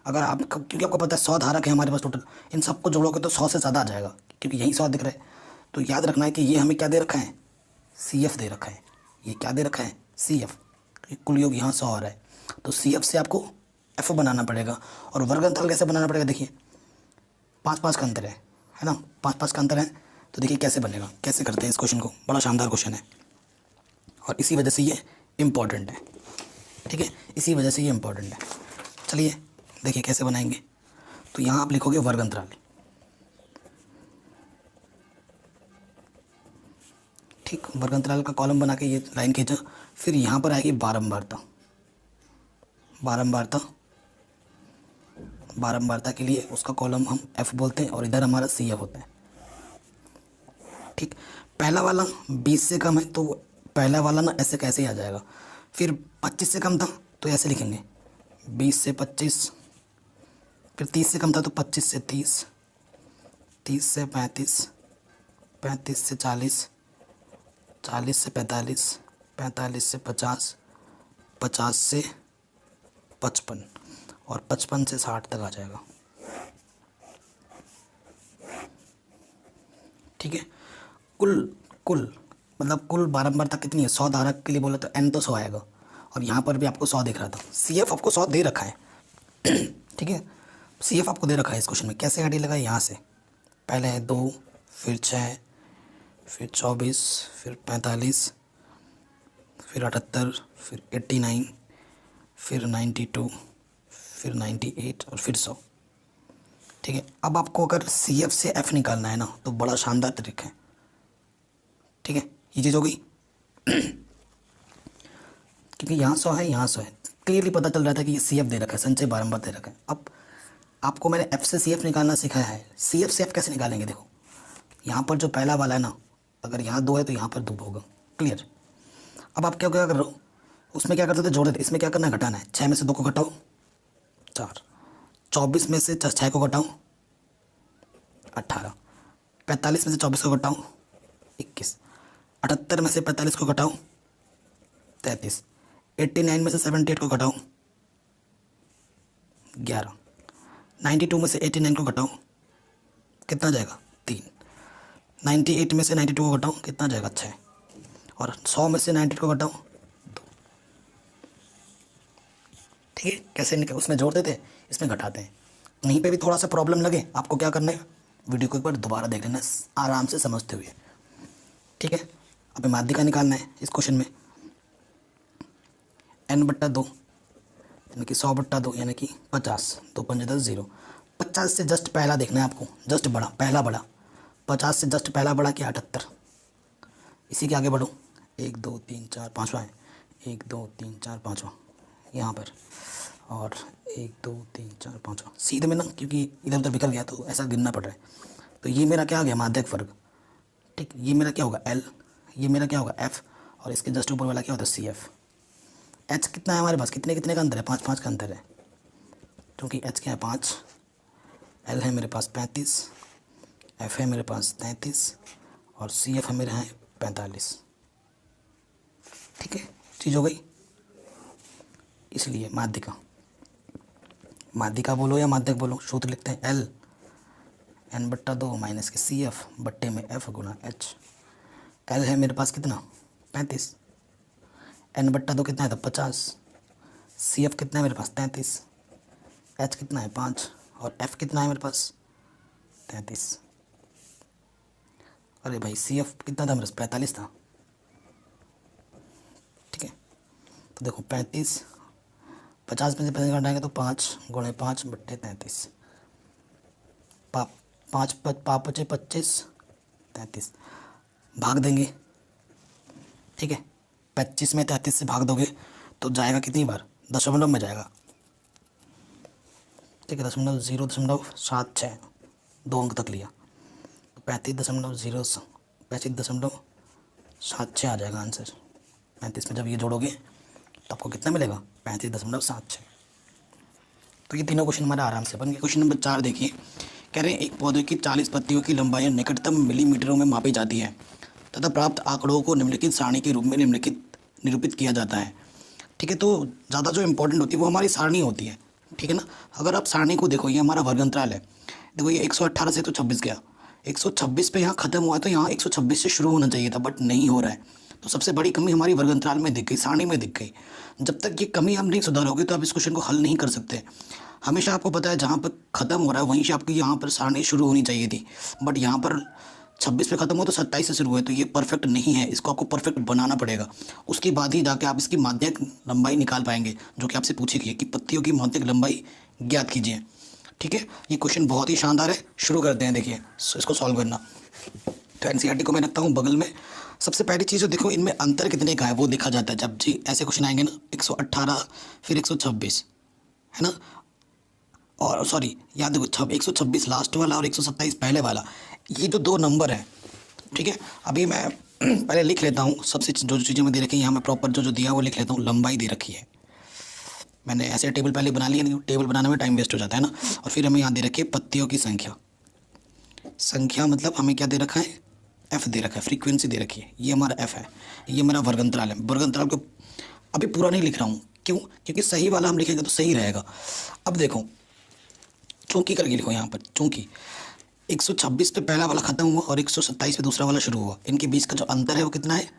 अगर आप, क्योंकि आपको पता है 100 धारक है हमारे पास टोटल, इन सबको जोड़ोगे तो 100 से ज़्यादा आ जाएगा, क्योंकि यही 100 दिख रहा है। तो याद रखना है कि ये हमें क्या दे रखा है CF दे रखा है। ये क्या दे रखा है CF, कुल योग यहाँ 100 आ रहा है, तो CF से आपको F बनाना पड़ेगा। और वर्ग अंतराल कैसे बनाना पड़ेगा, देखिए 5-5 का अंतर है ना, 5-5 का अंतर है। तो देखिए कैसे बनेगा, कैसे करते हैं इस क्वेश्चन को, बड़ा शानदार क्वेश्चन है और इसी वजह से ये इम्पॉर्टेंट है। ठीक है, इसी वजह से ये इम्पॉर्टेंट है। चलिए देखिए कैसे बनाएंगे। तो यहाँ आप लिखोगे वर्ग अंतराल, ठीक, वर्ग अंतराल का कॉलम बना के ये लाइन खींचा। फिर यहाँ पर आएगी बारंबारता। बारंबारता, बारंबारता के लिए उसका कॉलम हम F बोलते हैं और इधर हमारा CF होता है। ठीक, पहला वाला 20 से कम है तो पहला वाला ना ऐसे कैसे ही आ जाएगा। फिर 25 से कम था तो ऐसे लिखेंगे 20 से 25, फिर 30 से कम था तो 25 से 30, 30 से 35, 35 से 40, 40 से 45, 45 से 50, 50 से 55 और 55 से 60 तक आ जाएगा। ठीक है, कुल कुल मतलब कुल बारंबारता कितनी है? 100 धारक के लिए बोला तो n तो 100 आएगा, और यहाँ पर भी आपको 100 दिख रहा था। CF आपको 100 दे रखा है। ठीक है, CF आपको दे रखा है इस क्वेश्चन में। कैसे आईडी लगाए? यहाँ से पहले है 2, फिर 6, फिर 24, फिर 45, फिर 78, फिर 89, फिर 92, फिर 98 और फिर 100। ठीक है, अब आपको अगर CF से F निकालना है ना तो बड़ा शानदार ट्रिक है। ठीक है, ये चीज़ हो गई। क्योंकि यहाँ 100 है, यहाँ 100 है, क्लियरली पता चल रहा था कि ये CF दे रखा है, संचय बारंबार दे रखा है। अब आपको मैंने F से CF निकालना सिखाया है। CF से F कैसे निकालेंगे? देखो, यहाँ पर जो पहला वाला है ना, अगर यहाँ 2 है तो यहाँ पर 2 होगा। क्लियर? अब आप क्या क्या कर रहे हो, उसमें क्या करते थे? जोड़ देते। इसमें क्या करना है? घटाना है। 6 में से 2 को घटाओ, 4। 24 में से 6 को घटाओ, 18। 45 में से 24 को घटाओ, 21। 78 में से 45 को घटाओ, 33। 89 में से 78 को घटाओ, 11। 92 में से 89 को घटाओ, कितना जाएगा? 3। 98 में से 92 को घटाओ, कितना जाएगा? 6। और 100 में से 98 को घटाओ, 2। ठीक है, कैसे निकल, उसमें जोड़ते थे, इसमें घटाते हैं। कहीं पे भी थोड़ा सा प्रॉब्लम लगे, आपको क्या करना है? वीडियो को एक बार दोबारा देख लेना आराम से समझते हुए। ठीक है, अभी माध्यिका निकालना है इस क्वेश्चन में। n/2 यानी कि 100/2 यानी कि 50। 2 5 10 0। 50 से जस्ट पहला देखना है आपको, जस्ट बड़ा, पहला बड़ा। 50 से जस्ट पहला बड़ा क्या? 78। इसी के आगे बढ़ो, 1 2 3 4 5वां है, 1 2 3 4 5वां यहाँ पर, और 1 2 3 4 5वां सीधे में ना, क्योंकि इधर उधर बिखर गया तो ऐसा गिनना पड़ रहा है। तो ये मेरा क्या आ गया? माध्यक वर्ग। ठीक, ये मेरा क्या होगा? L, ये मेरा क्या होगा? F, और इसके जस्ट ऊपर वाला क्या होता है? CF। H कितना है हमारे पास? कितने कितने का अंतर है? 5 5 का अंतर है, क्योंकि H क्या है? 5। L है मेरे पास 35, F है मेरे पास 33, और CF है मेरे यहाँ 45। ठीक है, चीज़ हो गई। इसलिए माध्यिका, माध्यिका बोलो या माध्यक बोलो, सूत्र लिखते हैं L n/2 माइनस के CF बट्टे में F गुना H। L है मेरे पास कितना? 35। n/2 कितना है? तो 50। CF कितना है मेरे पास? 33। H कितना है? 5। और F कितना है मेरे पास? 33। अरे भाई, CF कितना था मेरे पास? 45 था। ठीक है, तो देखो 35, 50 में से 35 घटाएंगे तो 5 गुणे 5 बट्टे 33। 5 5 25, 33 भाग देंगे। ठीक है, 25 में 33 से भाग दोगे तो जाएगा कितनी बार? दशमलव में जाएगा। ठीक है, 0.076, 2 अंक तक लिया तो 35.76 आ जाएगा आंसर। 35 में जब ये जोड़ोगे तो आपको कितना मिलेगा? 35.76। तो ये तीनों क्वेश्चन हमारा आराम से बन गए। क्वेश्चन नंबर 4 देखिए, कह रहे हैं एक पौधे की 40 पत्तियों की लंबाई निकटतम मिलीमीटरों में मापी जाती है तथा प्राप्त आंकड़ों को निम्नलिखित सारणी के रूप में निरूपित किया जाता है। ठीक है, तो ज़्यादा जो इंपॉर्टेंट होती है वो हमारी सारणी होती है। ठीक है ना, अगर आप सारणी को देखो, ये हमारा वर्ग अंतराल है। देखो ये 118 से 126 गया, 126 पे यहाँ ख़त्म हुआ, तो यहाँ 126 से शुरू होना चाहिए था, बट नहीं हो रहा है। तो सबसे बड़ी कमी हमारी वर्ग अंतराल में दिख गई, सारणी में दिख गई। जब तक ये कमी हम नहीं सुधारोगे तो आप इस क्वेश्चन को हल नहीं कर सकते। हमेशा आपको पता है जहाँ पर ख़त्म हो रहा है वहीं से आपकी यहाँ पर सारणी शुरू होनी चाहिए थी, बट यहाँ पर 26 पे ख़त्म हुआ तो 27 से शुरू हुआ, तो ये परफेक्ट नहीं है। इसको आपको परफेक्ट बनाना पड़ेगा, उसके बाद ही जाके आप इसकी माध्यक लंबाई निकाल पाएंगे, जो कि आपसे पूछी गई है कि पत्तियों की माध्यक लंबाई ज्ञात कीजिए। ठीक है, ये क्वेश्चन बहुत ही शानदार है। शुरू करते हैं, देखिए इसको सॉल्व करना। तो एनसीईआरटी को मैं रखता हूँ बगल में। सबसे पहली चीज़ जो देखो, इनमें अंतर कितने का है वो देखा जाता है। जब जी ऐसे क्वेश्चन आएंगे ना, 118 फिर 126 है ना, और सॉरी याद देखो 126 लास्ट वाला और 127 पहले वाला, ये जो 2 नंबर हैं। ठीक है, अभी मैं पहले लिख लेता हूँ सबसे जो चीज़ें मैं दे रखी हैं यहाँ, मैं प्रॉपर जो दिया वो लिख लेता हूँ। लंबाई दे रखी है, मैंने ऐसे टेबल पहले बना लिया, नहीं टेबल बनाने में टाइम वेस्ट हो जाता है ना। और फिर हमें यहाँ दे रखी है पत्तियों की संख्या। संख्या मतलब हमें क्या दे रखा है? एफ दे रखा है, फ्रीक्वेंसी दे रखी है, ये हमारा एफ है, ये मेरा वर्ग अंतराल है। वर्ग अंतराल को अभी पूरा नहीं लिख रहा हूँ, क्यों? क्योंकि सही वाला हम लिखेंगे तो सही रहेगा। अब देखो चौकी करके लिखो यहाँ पर, चौकी 126 पे पहला वाला खत्म हुआ और 127 पे दूसरा वाला शुरू हुआ। इनके बीच का जो अंतर है वो कितना है?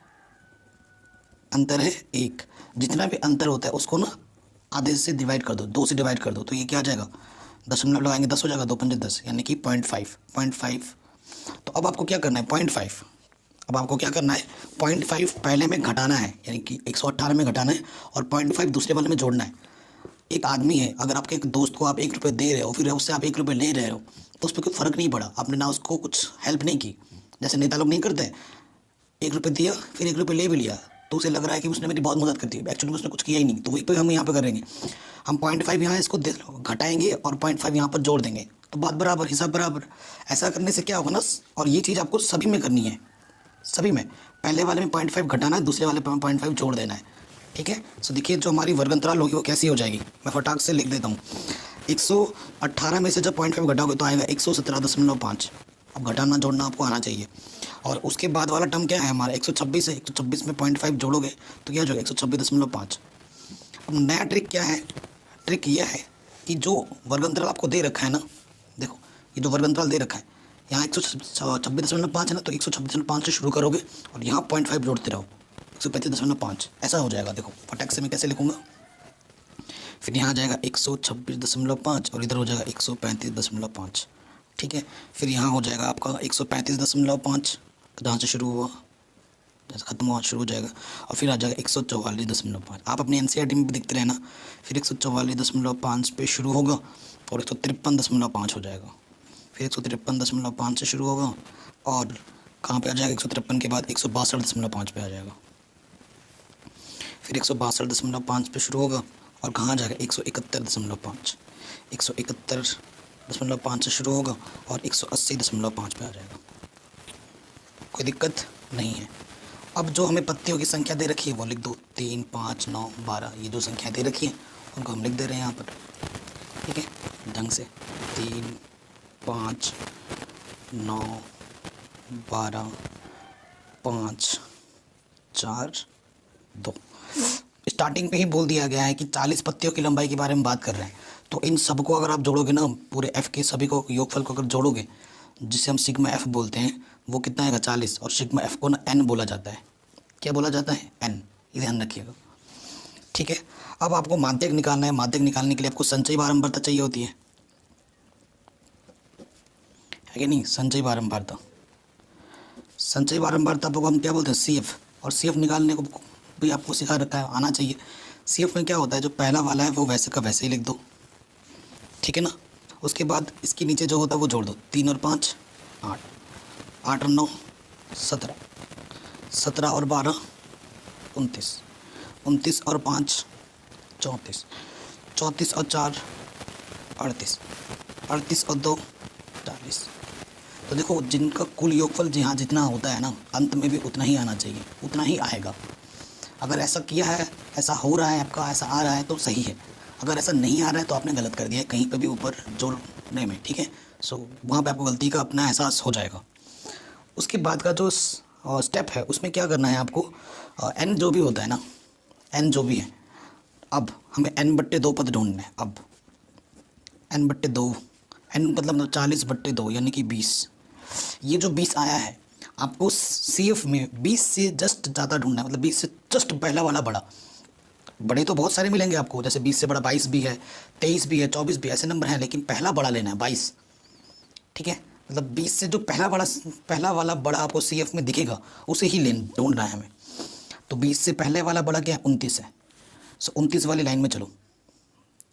अंतर है 1। जितना भी अंतर होता है उसको ना आधे से डिवाइड कर दो, 2 से डिवाइड कर दो, तो ये क्या आ जाएगा? दशमलव लगाएंगे 10 हो जाएगा, 2 पंजे 10, यानी कि 0.5। तो अब आपको क्या करना है? 0.5। अब आपको क्या करना है? 0.5 पहले में घटाना है, यानी कि 118 में घटाना है, और 0.5 दूसरे वाले में जोड़ना है। एक आदमी है, अगर आपके एक दोस्त को आप 1 रुपये दे रहे हो, फिर उससे आप 1 रुपये ले रहे हो, तो उस पर कोई फ़र्क नहीं पड़ा, आपने ना उसको कुछ हेल्प नहीं की। जैसे नेता लोग नहीं करते, 1 रुपये दिया फिर 1 रुपये ले भी लिया, तो उसे लग रहा है कि उसने मेरी बहुत मदद कर दी, एक्चुअली उसने कुछ किया ही नहीं। तो वही पे हम यहाँ पे करेंगे, हम 0.5 यहाँ इसको दे घटाएंगे और 0.5 यहाँ पर जोड़ देंगे, तो बात बराबर, हिसाब बराबर। ऐसा करने से क्या होगा ना, और ये चीज़ आपको सभी में करनी है, सभी में। पहले वाले में 0.5 घटाना है, दूसरे वाले में 0.5 जोड़ देना है, ठीक है। सो देखिए जो हमारी वर्ग अंतराल होगी वो कैसी हो जाएगी, मैं फटाक से लिख देता हूँ। 118 में से जब 0.5 घटाओगे तो आएगा 117.5। अब घटाना जोड़ना आपको आना चाहिए। और उसके बाद वाला टर्म क्या है हमारा? 126 है, 126 में 0.5 जोड़ोगे तो क्या हो जाएगा? 126.5। अब नया ट्रिक क्या है? ट्रिक यह है कि जो वर्ग अंतराल आपको दे रखा है ना, देखो ये जो वर्ग अंतराल दे रखा है, यहाँ 126.5 है ना, तो 126.5 से शुरू करोगे और यहाँ 0.5 जोड़ते रहो, 135.5 ऐसा हो जाएगा। देखो फटाक से मैं कैसे लिखूँगा, फिर यहाँ आ जाएगा 126.5 और इधर हो जाएगा 135.5, ठीक है। फिर यहाँ हो जाएगा आपका 135.5, जहाँ से शुरू हुआ जैसे ख़त्म हुआ शुरू हो जाएगा, और फिर आ जाएगा 144.5। आप अपने एनसीईआरटी में भी देखते रहना, फिर 144.5 पे शुरू होगा और 153.5 हो जाएगा, फिर 153.5 से शुरू होगा और कहाँ पे आ जाएगा? 153 के बाद 162.5 पे आ जाएगा, फिर 162.5 पे शुरू होगा और कहाँ आ जाएगा? 171.5, 171.5 से शुरू होगा और 180.5 पे आ जाएगा। कोई दिक्कत नहीं है। अब जो हमें पत्तियों की संख्या दे रखी है वो लिख दो, 3, 5, 9, 12, ये जो संख्या दे रखी है उनको हम लिख दे रहे हैं यहाँ पर, ठीक है, ढंग से। 3, 5, 9, 12, 5, 4, 2। स्टार्टिंग पे ही बोल दिया गया है कि 40 पत्तियों की लंबाई के बारे में बात कर रहे हैं, तो इन सब को अगर आप जोड़ोगे ना, पूरे एफ़ के सभी को योगफल को अगर जोड़ोगे, जिसे हम सिग्मा एफ़ बोलते हैं, वो कितना आएगा? 40। और सिग्मा एफ़ को ना एन बोला जाता है। क्या बोला जाता है? एन, ये ध्यान रखिएगा, ठीक है। अब आपको माध्यक निकालना है। माध्यक निकालने के लिए आपको संचयी बारंबारता चाहिए होती है कि नहीं? संचयी बारंबारता, संचयी बारंबारता को हम क्या बोलते हैं? C F. और सी एफ निकालने को भी आपको सिखा रखा है, आना चाहिए। सी एफ में क्या होता है, जो पहला वाला है वो वैसे का वैसे ही लिख दो, ठीक है ना। उसके बाद इसके नीचे जो होता है वो जोड़ दो, 3 और 5 8, 8 और 9 17, 17 और 12 29, 29 और 5 34, 34 और 4 38, 38 और 2 40। तो देखो जिनका कुल योगफल जहाँ जितना होता है ना, अंत में भी उतना ही आना चाहिए, उतना ही आएगा। अगर ऐसा किया है, ऐसा हो रहा है आपका, ऐसा आ रहा है तो सही है, अगर ऐसा नहीं आ रहा है तो आपने गलत कर दिया है कहीं पे भी ऊपर जोड़ने में, ठीक है। सो वहाँ पे आपको गलती का अपना एहसास हो जाएगा। उसके बाद का जो स्टेप है उसमें क्या करना है आपको, एन जो भी होता है ना, एन जो भी है, अब हमें n/2 पद ढूंढना है। अब n/2, एन मतलब 40/2 यानी कि 20। ये जो 20 आया है आपको सी एफ में 20 से जस्ट ज़्यादा ढूंढना है, मतलब 20 से जस्ट पहला वाला बड़ा। बड़े तो बहुत सारे मिलेंगे आपको, जैसे 20 से बड़ा 22 भी है, 23 भी है, 24 भी, ऐसे नंबर हैं, लेकिन पहला बड़ा लेना है 22, ठीक है। मतलब 20 से जो पहला वाला बड़ा आपको सी एफ में दिखेगा उसे ही ढूंढना है हमें। तो 20 से पहले वाला बड़ा क्या है? 29 है। सो 29 वाली लाइन में चलो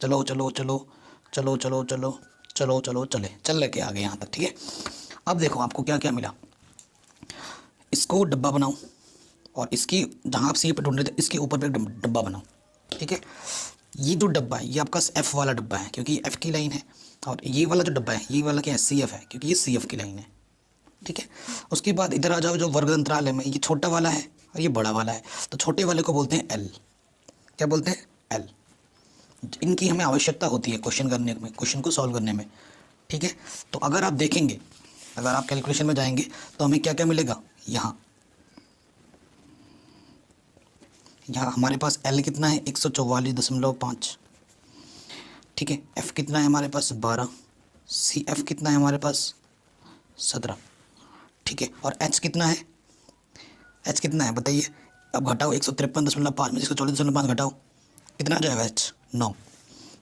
चलो चलो चलो चलो चलो चलो चलो चलो चल लेके आ गए यहाँ तक, ठीक है। अब देखो आपको क्या क्या मिला। इसको डब्बा बनाओ और इसकी जहाँ आप सी पे ढूंढ रहे थे इसके ऊपर पे डब्बा बनाओ, ठीक है। ये जो डब्बा है ये आपका एफ़ वाला डब्बा है क्योंकि एफ़ की लाइन है, और ये वाला जो डब्बा है ये वाला क्या है? सी एफ है, क्योंकि ये सी एफ की लाइन है, ठीक है। उसके बाद इधर आ जाओ, जो वर्ग अंतराल है में ये छोटा वाला है और ये बड़ा वाला है, तो छोटे वाले को बोलते हैं एल। क्या बोलते हैं? एल। इनकी हमें आवश्यकता होती है क्वेश्चन करने में, क्वेश्चन को सॉल्व करने में, ठीक है। तो अगर आप देखेंगे अगर आप कैलकुलेशन में जाएंगे तो हमें क्या क्या मिलेगा, यहाँ हमारे पास L कितना है 144.5, ठीक है। F कितना है हमारे पास 12, CF कितना है हमारे पास 17, ठीक है। और H कितना है, H कितना है बताइए। अब घटाओ 153.5 में 144.5 घटाओ, कितना आ जाएगा H 9।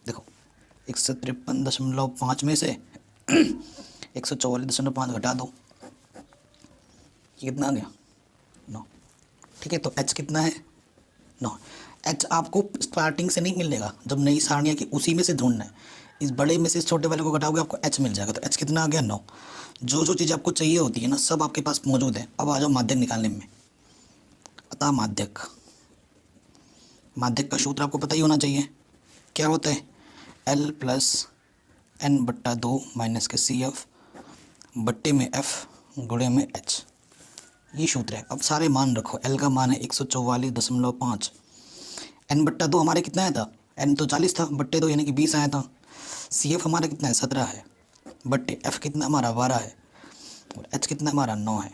देखो 153.5 में से 144.5 घटा दो, ये कितना आ गया 9, ठीक है। तो H कितना है 9। H आपको स्टार्टिंग से नहीं मिलेगा, जब नई सारणी की उसी में से ढूंढना है। इस बड़े में से इस छोटे वाले को घटाओगे आपको H मिल जाएगा। तो H कितना आ गया 9। जो जो चीज़ आपको चाहिए होती है ना सब आपके पास मौजूद है। अब आ जाओ माध्यक निकालने में। अतः माध्यक का सूत्र आपको पता ही होना चाहिए, क्या होता है L प्लस N/2 माइनस के CF बट्टे में F गुणे में H, ये सूत्र है। अब सारे मान रखो। L का मान है 144.5, N/2 हमारे कितना आया था, N तो 40 था, बट्टे 2 यानी कि 20 आया था। CF हमारा कितना है 17 है, बट्टे F कितना हमारा 12 है, और H कितना हमारा 9 है।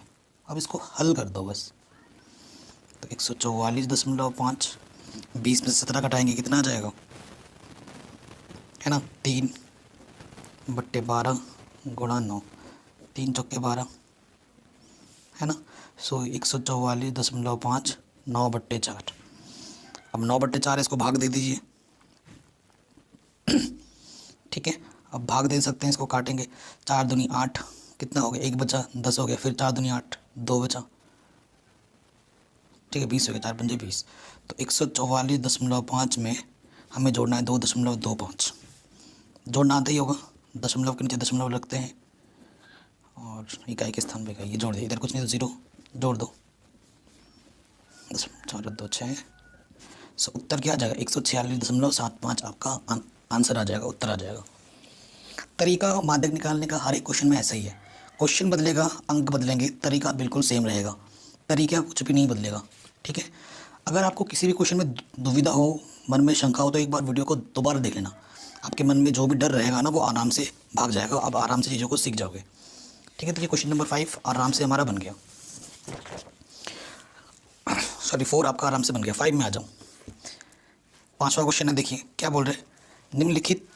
अब इसको हल कर दो बस। तो 144.5 20 में से 17 घटाएंगे कितना आ जाएगा, है ना 3/12 गुणा 9, 3 चौके 12, है ना। सो 144.5 9/4। अब 9/4 इसको भाग दे दीजिए, ठीक है। अब भाग दे सकते हैं, इसको काटेंगे। 4 दूनी 8, कितना हो गया 1 बचा, 10 हो गया, फिर 4 दूनी 8 2 बचा, ठीक है 20 हो गया, 4 पंजे 20। तो 144.5 में हमें जोड़ना है 2.25। जोड़ना आता ही होगा, दशमलव के नीचे दशमलव रखते हैं और इकाई के स्थान पे इकाई, ये जोड़ दे, इधर कुछ नहीं तो 0 जोड़ दो, 4 2 6। सो उत्तर क्या आ जाएगा 146.75 आपका आंसर आ जाएगा, उत्तर आ जाएगा। तरीका माध्यक निकालने का हर एक क्वेश्चन में ऐसा ही है। क्वेश्चन बदलेगा, अंक बदलेंगे, तरीका बिल्कुल सेम रहेगा, तरीका कुछ भी नहीं बदलेगा, ठीक है। अगर आपको किसी भी क्वेश्चन में दुविधा हो, मन में शंका हो, तो एक बार वीडियो को दोबारा देख लेना। आपके मन में जो भी डर रहेगा ना वो आराम से भाग जाएगा, आप आराम से चीज़ों को सीख जाओगे, ठीक है। तो ये क्वेश्चन नंबर 5 आराम से हमारा बन गया, सॉरी 4 आपका आराम से बन गया। 5 में आ जाऊँ। 5वां क्वेश्चन है, देखिए क्या बोल रहे हैं। निम्नलिखित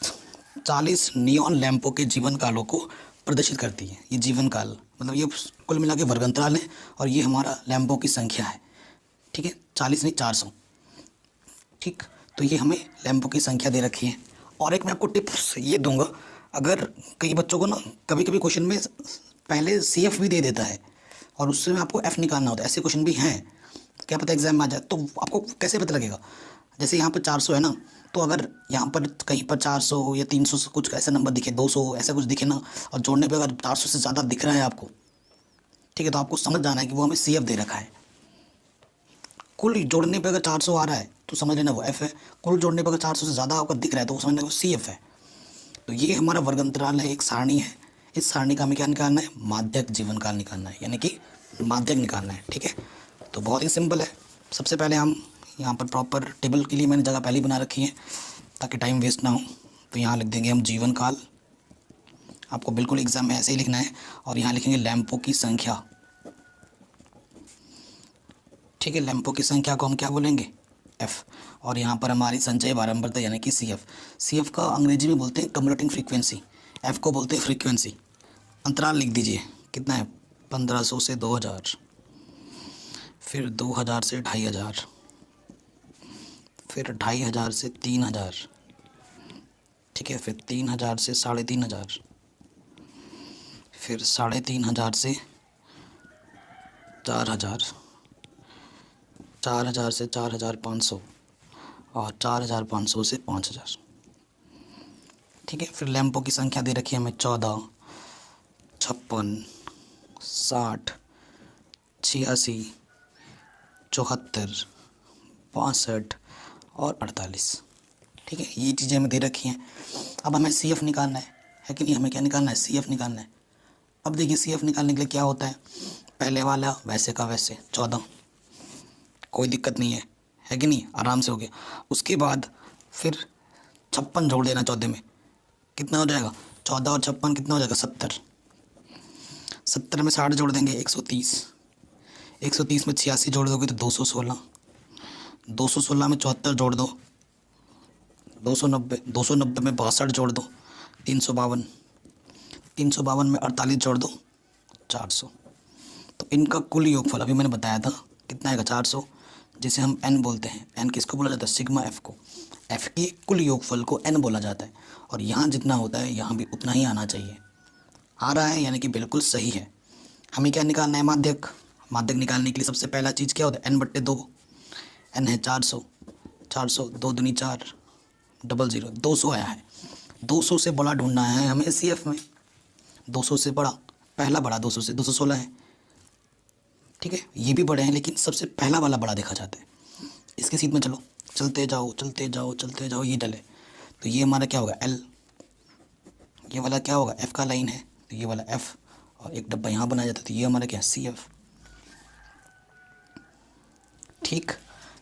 40 नियॉन लैंपों के जीवन कालों को प्रदर्शित करती है। ये जीवन काल मतलब ये कुल मिला के वर्गंतराल है और ये हमारा लैंपों की संख्या है, ठीक है। 40 नहीं 400, ठीक। तो ये हमें लैंपों की संख्या दे रखी है। और एक मैं आपको टिप्स ये दूंगा, अगर कई बच्चों को ना कभी कभी क्वेश्चन में पहले CF भी दे देता है और उससे में आपको F निकालना होता है, ऐसे क्वेश्चन भी हैं, क्या पता एग्जाम में आ जाए। तो आपको कैसे पता लगेगा, जैसे यहाँ पर 400 है ना, तो अगर यहाँ पर कहीं पर 400 या 300 से कुछ ऐसा नंबर दिखे, 200 ऐसा कुछ दिखे ना, और जोड़ने पे अगर 400 से ज़्यादा दिख रहा है आपको, ठीक है, तो आपको समझ जाना है कि वो हमें CF दे रखा है। कुल जोड़ने पे अगर 400 आ रहा है तो समझ लेना वो F है, कुल जोड़ने पे अगर 400 से ज़्यादा आपका दिख रहा है तो वो समझ लेना वो CF है। तो ये हमारा वर्गंतराल है, एक सारणी है। इस सारणी का हमें क्या निकालना है, माध्यक जीवन काल निकालना है, यानी कि माध्यक निकालना है, ठीक है। तो बहुत ही सिंपल है। सबसे पहले हम यहाँ पर प्रॉपर टेबल के लिए मैंने जगह पहले बना रखी है ताकि टाइम वेस्ट ना हो। तो यहाँ लिख देंगे हम जीवन काल, आपको बिल्कुल एग्जाम में ऐसे ही लिखना है। और यहाँ लिखेंगे लैंपों की संख्या, ठीक है। लैंपों की संख्या को हम क्या बोलेंगे F। और यहाँ पर हमारी संचय बारंबारता यानी कि CF का अंग्रेजी में बोलते हैं कम्यूटेटिंग फ्रीक्वेंसी, F को बोलते हैं फ्रीक्वेंसी। अंतराल लिख दीजिए, कितना है 1500 से 2000, फिर 2000 से 2500, फिर 2500 से 3000, ठीक है, फिर 3000 से 3500, फिर 3500 से 4000, 4000 से 4500 और 4500 से 5000, ठीक है। फिर लैंपों की संख्या दे रखी है हमें 14, 56, 60, 86, 74, 62 और 48, ठीक है। ये चीज़ें हमें दे रखी हैं। अब हमें CF निकालना है कि नहीं, हमें क्या निकालना है CF निकालना है। अब देखिए CF निकालने के लिए क्या होता है, पहले वाला वैसे का वैसे 14, कोई दिक्कत नहीं है कि नहीं, आराम से हो गया। उसके बाद फिर 56 जोड़ देना 14 में, कितना हो जाएगा 14 और 56 कितना हो जाएगा 70। 70 में 60 जोड़ देंगे 130, 130 में 86 जोड़ दोगे तो 216, 216 में 74 जोड़ दो 290, 290 में 62 जोड़ दो 352, 352 में 48 जोड़ दो 400। तो इनका कुल योगफल अभी मैंने बताया था कितना आएगा 400, जिसे हम n बोलते हैं। n किसको बोला जाता है? सिग्मा f को। f के कुल योगफल को n बोला जाता है, और यहाँ जितना होता है यहाँ भी उतना ही आना चाहिए। आ रहा है यानी कि बिल्कुल सही है। हमें क्या निकालना है? माध्यक। माध्यक निकालने के लिए सबसे पहला चीज़ क्या होता है? n/2। n है 400, 400 2 दूनी 4, 00 200 आया है। 200 से बड़ा ढूंढना है हमें CF में। 200 से बड़ा, पहला बड़ा 200 से 216 है, ठीक है। ये भी बड़े हैं लेकिन सबसे पहला वाला बड़ा देखा जाता है। इसके सीध में चलो, चलते जाओ चलते जाओ चलते जाओ, ये डले तो ये हमारा क्या होगा? L। ये वाला क्या होगा? F का लाइन है तो ये वाला F, और एक डब्बा यहाँ बनाया जाता है तो ये हमारा क्या है? CF। ठीक,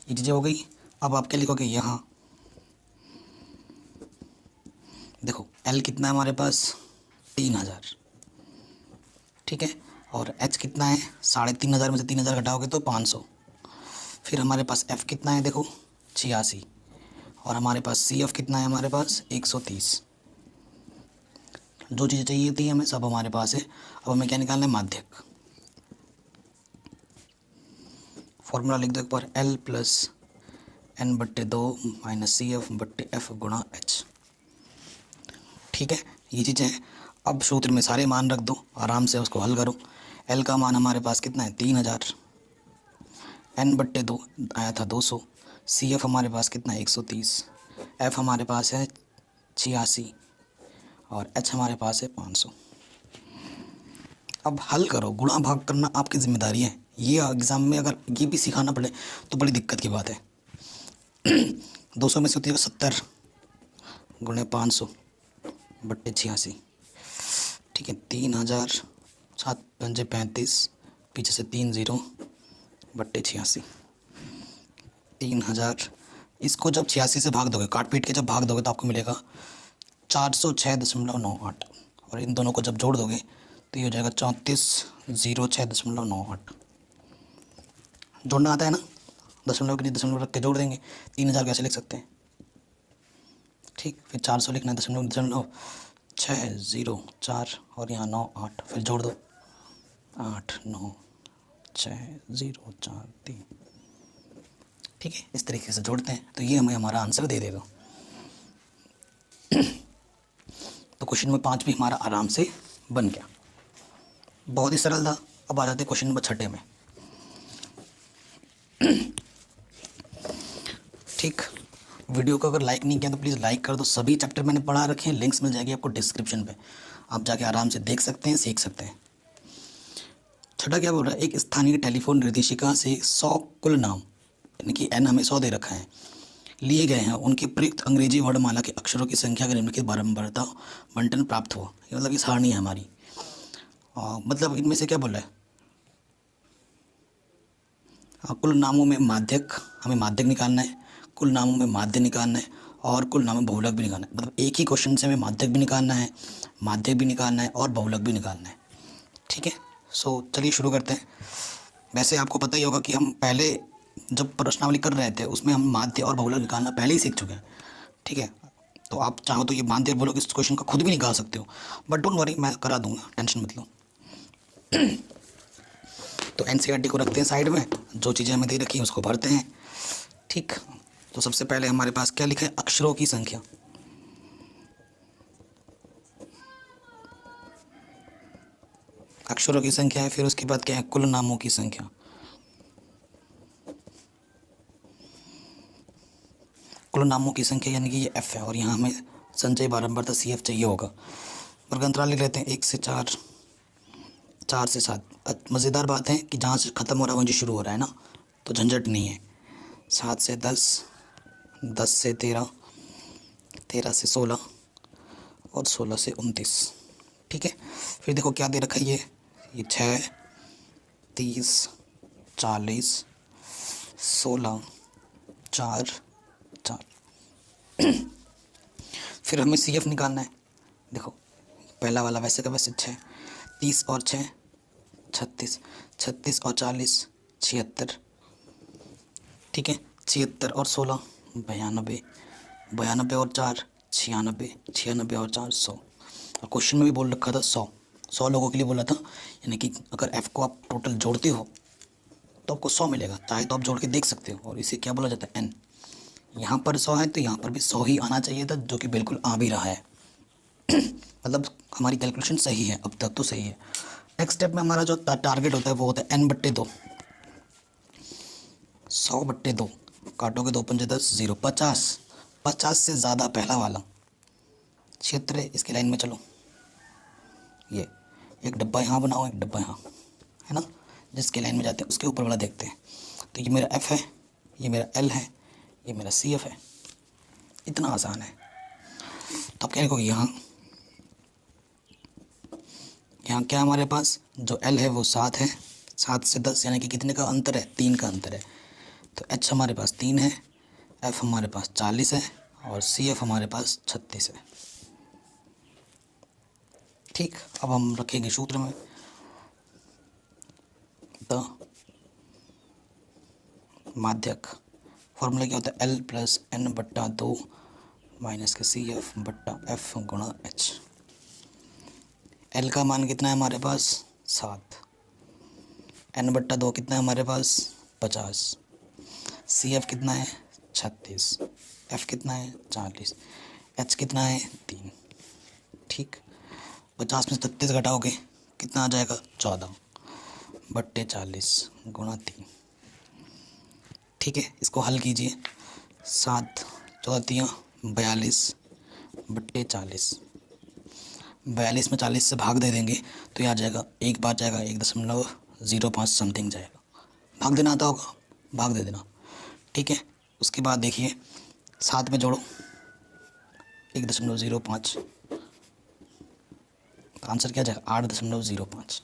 ये चीज़ें हो गई। अब आप क्या लिखोगे? यहाँ देखो L कितना है हमारे पास? 3000, ठीक है। और H कितना है? 3500 में से 3000 घटाओगे तो 500। फिर हमारे पास F कितना है? देखो 86। और हमारे पास CF कितना है? हमारे पास 130। जो चीज़ें चाहिए थी हमें सब हमारे पास है। अब हमें क्या निकालना है? माध्यक। फॉर्मूला लिख दो एक बार, L plus n/2 minus CF/F गुणा H। ठीक है, ये चीज़ें हैं। अब सूत्र में सारे मान रख दो, आराम से उसको हल करो। L का मान हमारे पास कितना है? 3000, n/2 आया था 200, CF हमारे पास कितना है? 130, F हमारे पास है 86 और H हमारे पास है 500। अब हल करो, गुणा भाग करना आपकी जिम्मेदारी है। ये एग्ज़ाम में अगर ये भी सिखाना पड़े तो बड़ी दिक्कत की बात है। 200 में से होती है 70 गुणे 500/86, ठीक है। 3000, 7 पंजे 35, पीछे से 30/86, 3000। इसको जब 86 से भाग दोगे, काट पीट के जब भाग दोगे तो आपको मिलेगा 406.98, और इन दोनों को जब जोड़ दोगे तो ये हो जाएगा 3406.98। जोड़ना आता है ना? दशमलव के लिए दशमलव रख के जोड़ देंगे। 3000 कैसे लिख सकते हैं? ठीक, फिर 400 लिखना है, दशमलव 604 और यहाँ 9 8, फिर जोड़ दो 8 9 6 0 4 3, ठीक है। इस तरीके से जोड़ते हैं तो ये हमें हमारा आंसर दे देगा। तो क्वेश्चन नंबर 5 भी हमारा आराम से बन गया, बहुत ही सरल था। अब आ जाते हैं क्वेश्चन नंबर 6 में। ठीक, वीडियो को अगर लाइक नहीं किया तो प्लीज़ लाइक कर दो। सभी चैप्टर मैंने पढ़ा रखे हैं, लिंक्स मिल जाएगी आपको डिस्क्रिप्शन पे, आप जाके आराम से देख सकते हैं, सीख सकते हैं। छठा क्या बोल रहा है? एक स्थानीय टेलीफोन निर्देशिका से 100 कुल नाम, यानी कि n हमें 100 दे रखा है, लिए गए हैं। उनके प्रयुक्त अंग्रेजी वर्णमाला के अक्षरों की संख्या के निम्नलिखित बारंबारता बंटन प्राप्त हुआ। ये मतलब ये सारणी है हमारी। मतलब इनमें से क्या बोल रहा है? कुल नामों में माध्यक, हमें माध्यक निकालना है, कुल नामों में माध्य निकालना है, और कुल नामों में बहुलक भी निकालना है। मतलब एक ही क्वेश्चन से हमें माध्यक भी निकालना है, माध्यक भी निकालना है और बहुलक भी निकालना है, ठीक है। सो चलिए शुरू करते हैं। वैसे आपको पता ही होगा कि हम पहले जब प्रश्नावली कर रहे थे उसमें हम माध्य और बहुलक निकालना पहले ही सीख चुके हैं, ठीक है। तो आप चाहो तो ये माध्य और बहुलक इस क्वेश्चन का खुद भी निकाल सकते हो, बट डोंट वरी, मैं करा दूंगा, टेंशन मत लो। तो NCERT को रखते हैं साइड में, जो चीज़ें हमें दे रखी हैं उसको भरते हैं, ठीक। तो सबसे पहले हमारे पास क्या लिखा है? अक्षरों की संख्या। अक्षरों की संख्या है, फिर उसके बाद क्या है? कुल नामों की संख्या। कुल नामों की संख्या यानी कि ये F है, और यहाँ हमें संचय बारंबारता CF चाहिए होगा। वर्ग अंतराल लिख लेते हैं 1 से 4, 4 से 7। मज़ेदार बात है कि जहाँ से ख़त्म हो रहा है वहीं शुरू हो रहा है ना, तो झंझट नहीं है। 7 से 10, 10 से 13, 13 से 16 और 16 से 29, ठीक है। फिर देखो क्या दे रखा है, ये 6, 30, 40, 16, 4, 4। फिर हमें CF निकालना है। देखो पहला वाला वैसे का वैसे 6, 30 और 6 36, 36 और 40 76, ठीक है। 76 और 16 92, 92 और 4 96, 96 और 4 100। और क्वेश्चन में भी बोल रखा था 100 लोगों के लिए बोला था, यानी कि अगर f को आप टोटल जोड़ते हो तो आपको 100 मिलेगा। चाहे तो आप जोड़ के देख सकते हो, और इसे क्या बोला जाता है, n। यहाँ पर 100 है तो यहाँ पर भी 100 ही आना चाहिए था, जो कि बिल्कुल आ भी रहा है। मतलब हमारी कैलकुलेशन सही है, अब तक तो सही है। नेक्स्ट स्टेप में हमारा जो टारगेट होता है वो होता है n/2। 100/2 काटोगे 2 पंजे 10, 0 50, 50 से ज़्यादा पहला वाला क्षेत्र है, इसकी लाइन में चलो। ये एक डब्बा यहाँ बनाओ, एक डब्बा यहाँ, है ना, जिसके लाइन में जाते हैं उसके ऊपर वाला देखते हैं। तो ये मेरा f है, ये मेरा l है, ये मेरा CF है। इतना आसान है। तो अब क्या लिखोगे, यहाँ क्या हमारे पास जो l है वो 7 है, 7 से 10 यानी कि कितने का अंतर है, 3 का अंतर है। तो h हमारे पास 3 है, f हमारे पास 40 है और CF हमारे पास 36 है। ठीक, अब हम रखेंगे सूत्र में द माध्यक। फॉर्मूला क्या होता है, L + n/2 माइनस के CF/F गुणा H। L का मान कितना है हमारे पास 7, n/2 कितना है हमारे पास 50, CF कितना है 36, F कितना है 40, H कितना है 3। ठीक, 50 में 36 घटाओगे कितना आ जाएगा 14/40 गुणा 3। ठीक है, इसको हल कीजिए। 7 14 42/40, 42 में 40 से भाग दे देंगे तो ये आ जाएगा, एक बार जाएगा 1.05 समथिंग जाएगा। भाग देना आता होगा, भाग दे देना। ठीक है, उसके बाद देखिए 7 में जोड़ो 1.05, आंसर क्या जाएगा 8.05।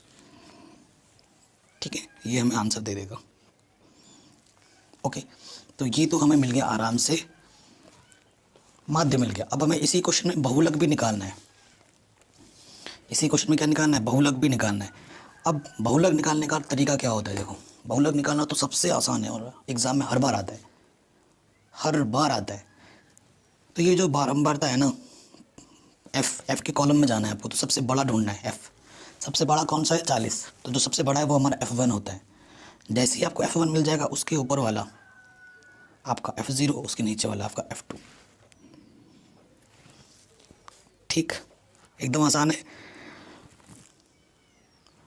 ठीक है, ये हमें आंसर दे देगा। ओके, तो ये तो हमें मिल गया आराम से, माध्य मिल गया। अब हमें इसी क्वेश्चन में बहुलक भी निकालना है। इसी क्वेश्चन में क्या निकालना है, बहुलक भी निकालना है। अब बहुलक निकालने का तरीका क्या होता है, देखो बहुलक निकालना तो सबसे आसान है और एग्ज़ाम में हर बार आता है, हर बार आता है। तो ये जो बारंबारता है ना, एफ के कॉलम में जाना है आपको, तो सबसे बड़ा ढूंढना है एफ। सबसे बड़ा कौन सा है 40, तो जो सबसे बड़ा है वो हमारा F1 होता है। जैसे ही आपको F1 मिल जाएगा उसके ऊपर वाला आपका F0, उसके नीचे वाला आपका F2। ठीक, एकदम आसान है।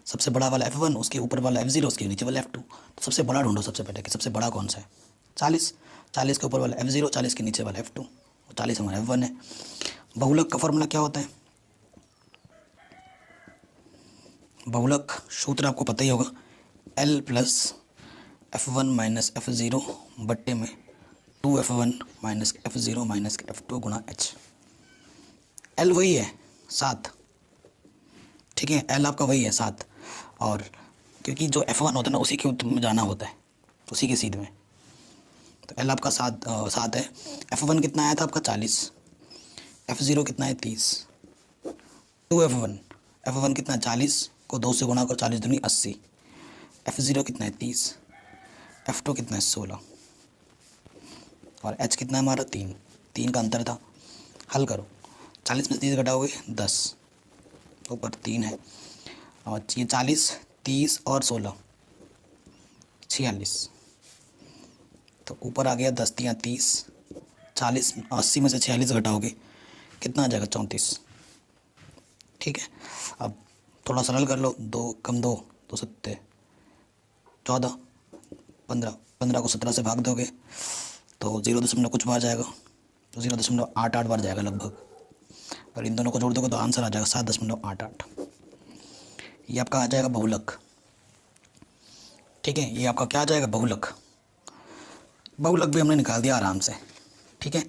सबसे बड़ा वाला F1, उसके ऊपर वाला F0, उसके नीचे वाला F2। तो सबसे बड़ा ढूंढो सबसे पहले कि सबसे बड़ा कौन सा है। 40, 40 के ऊपर वाला F0, 40 के नीचे वाला F2, 40 हमारा F1 है। बहुलक का फॉर्मूला क्या होता है, बहुलक सूत्र आपको पता ही होगा, L + F1 - F0 बट्टे में 2F1 - F0 - F2 गुणा H। L वही है 7, ठीक है, L आपका वही है 7, और क्योंकि जो F1 होता है ना उसी के उत्तर में जाना होता है, उसी के सीध में। तो L आपका 7 है। F1 कितना आया था आपका 40, F0 कितना है 30, 2F1, F1 कितना है 40 को 2 से गुणा करो, 40 दूनी 80, F0 कितना है 30, F2 कितना है 16 और H कितना है हमारा 3 का अंतर था। हल करो, 40 में 30 घटाओगे 10, ऊपर 3 है, और ये 40, 30 और 16 46, तो ऊपर आ गया 10 × 30, 40, 80 में से 46 घटाओगे कितना आ जाएगा 34। ठीक है, अब थोड़ा सरल कर लो, 2 × 2 तो 7 14, 15 को 17 से भाग दोगे तो 0 कुछ बार जाएगा, तो 0.88 बार जाएगा लगभग, और इन दोनों को जोड़ दोगे तो आंसर आ जाएगा 7.88। ये आपका आ जाएगा बहुलक। ठीक है, ये आपका क्या आ जाएगा बहुलक। बहुलक भी हमने निकाल दिया आराम से। ठीक है,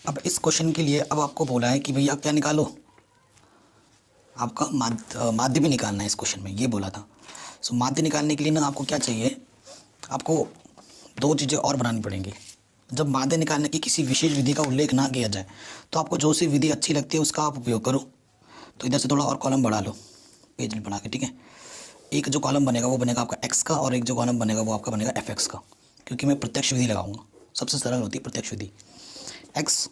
अब इस क्वेश्चन के लिए अब आपको बोला है कि भैया क्या निकालो, आपका माध्य भी निकालना है इस क्वेश्चन में, ये बोला था। सो माध्य निकालने के लिए ना आपको क्या चाहिए, आपको 2 चीज़ें और बनानी पड़ेंगी। जब माध्य निकालने की किसी विशेष विधि का उल्लेख ना किया जाए तो आपको जो सी विधि अच्छी लगती है उसका आप उपयोग करो। तो इधर से थोड़ा और कॉलम बढ़ा लो, पेज बढ़ा के, ठीक है। एक जो कॉलम बनेगा वो बनेगा आपका एक्स का, और एक जो कॉलम बनेगा वो आपका बनेगा एफ एक्स का, क्योंकि मैं प्रत्यक्ष विधि लगाऊंगा। सबसे सरल होती है प्रत्यक्ष विधि, एक्स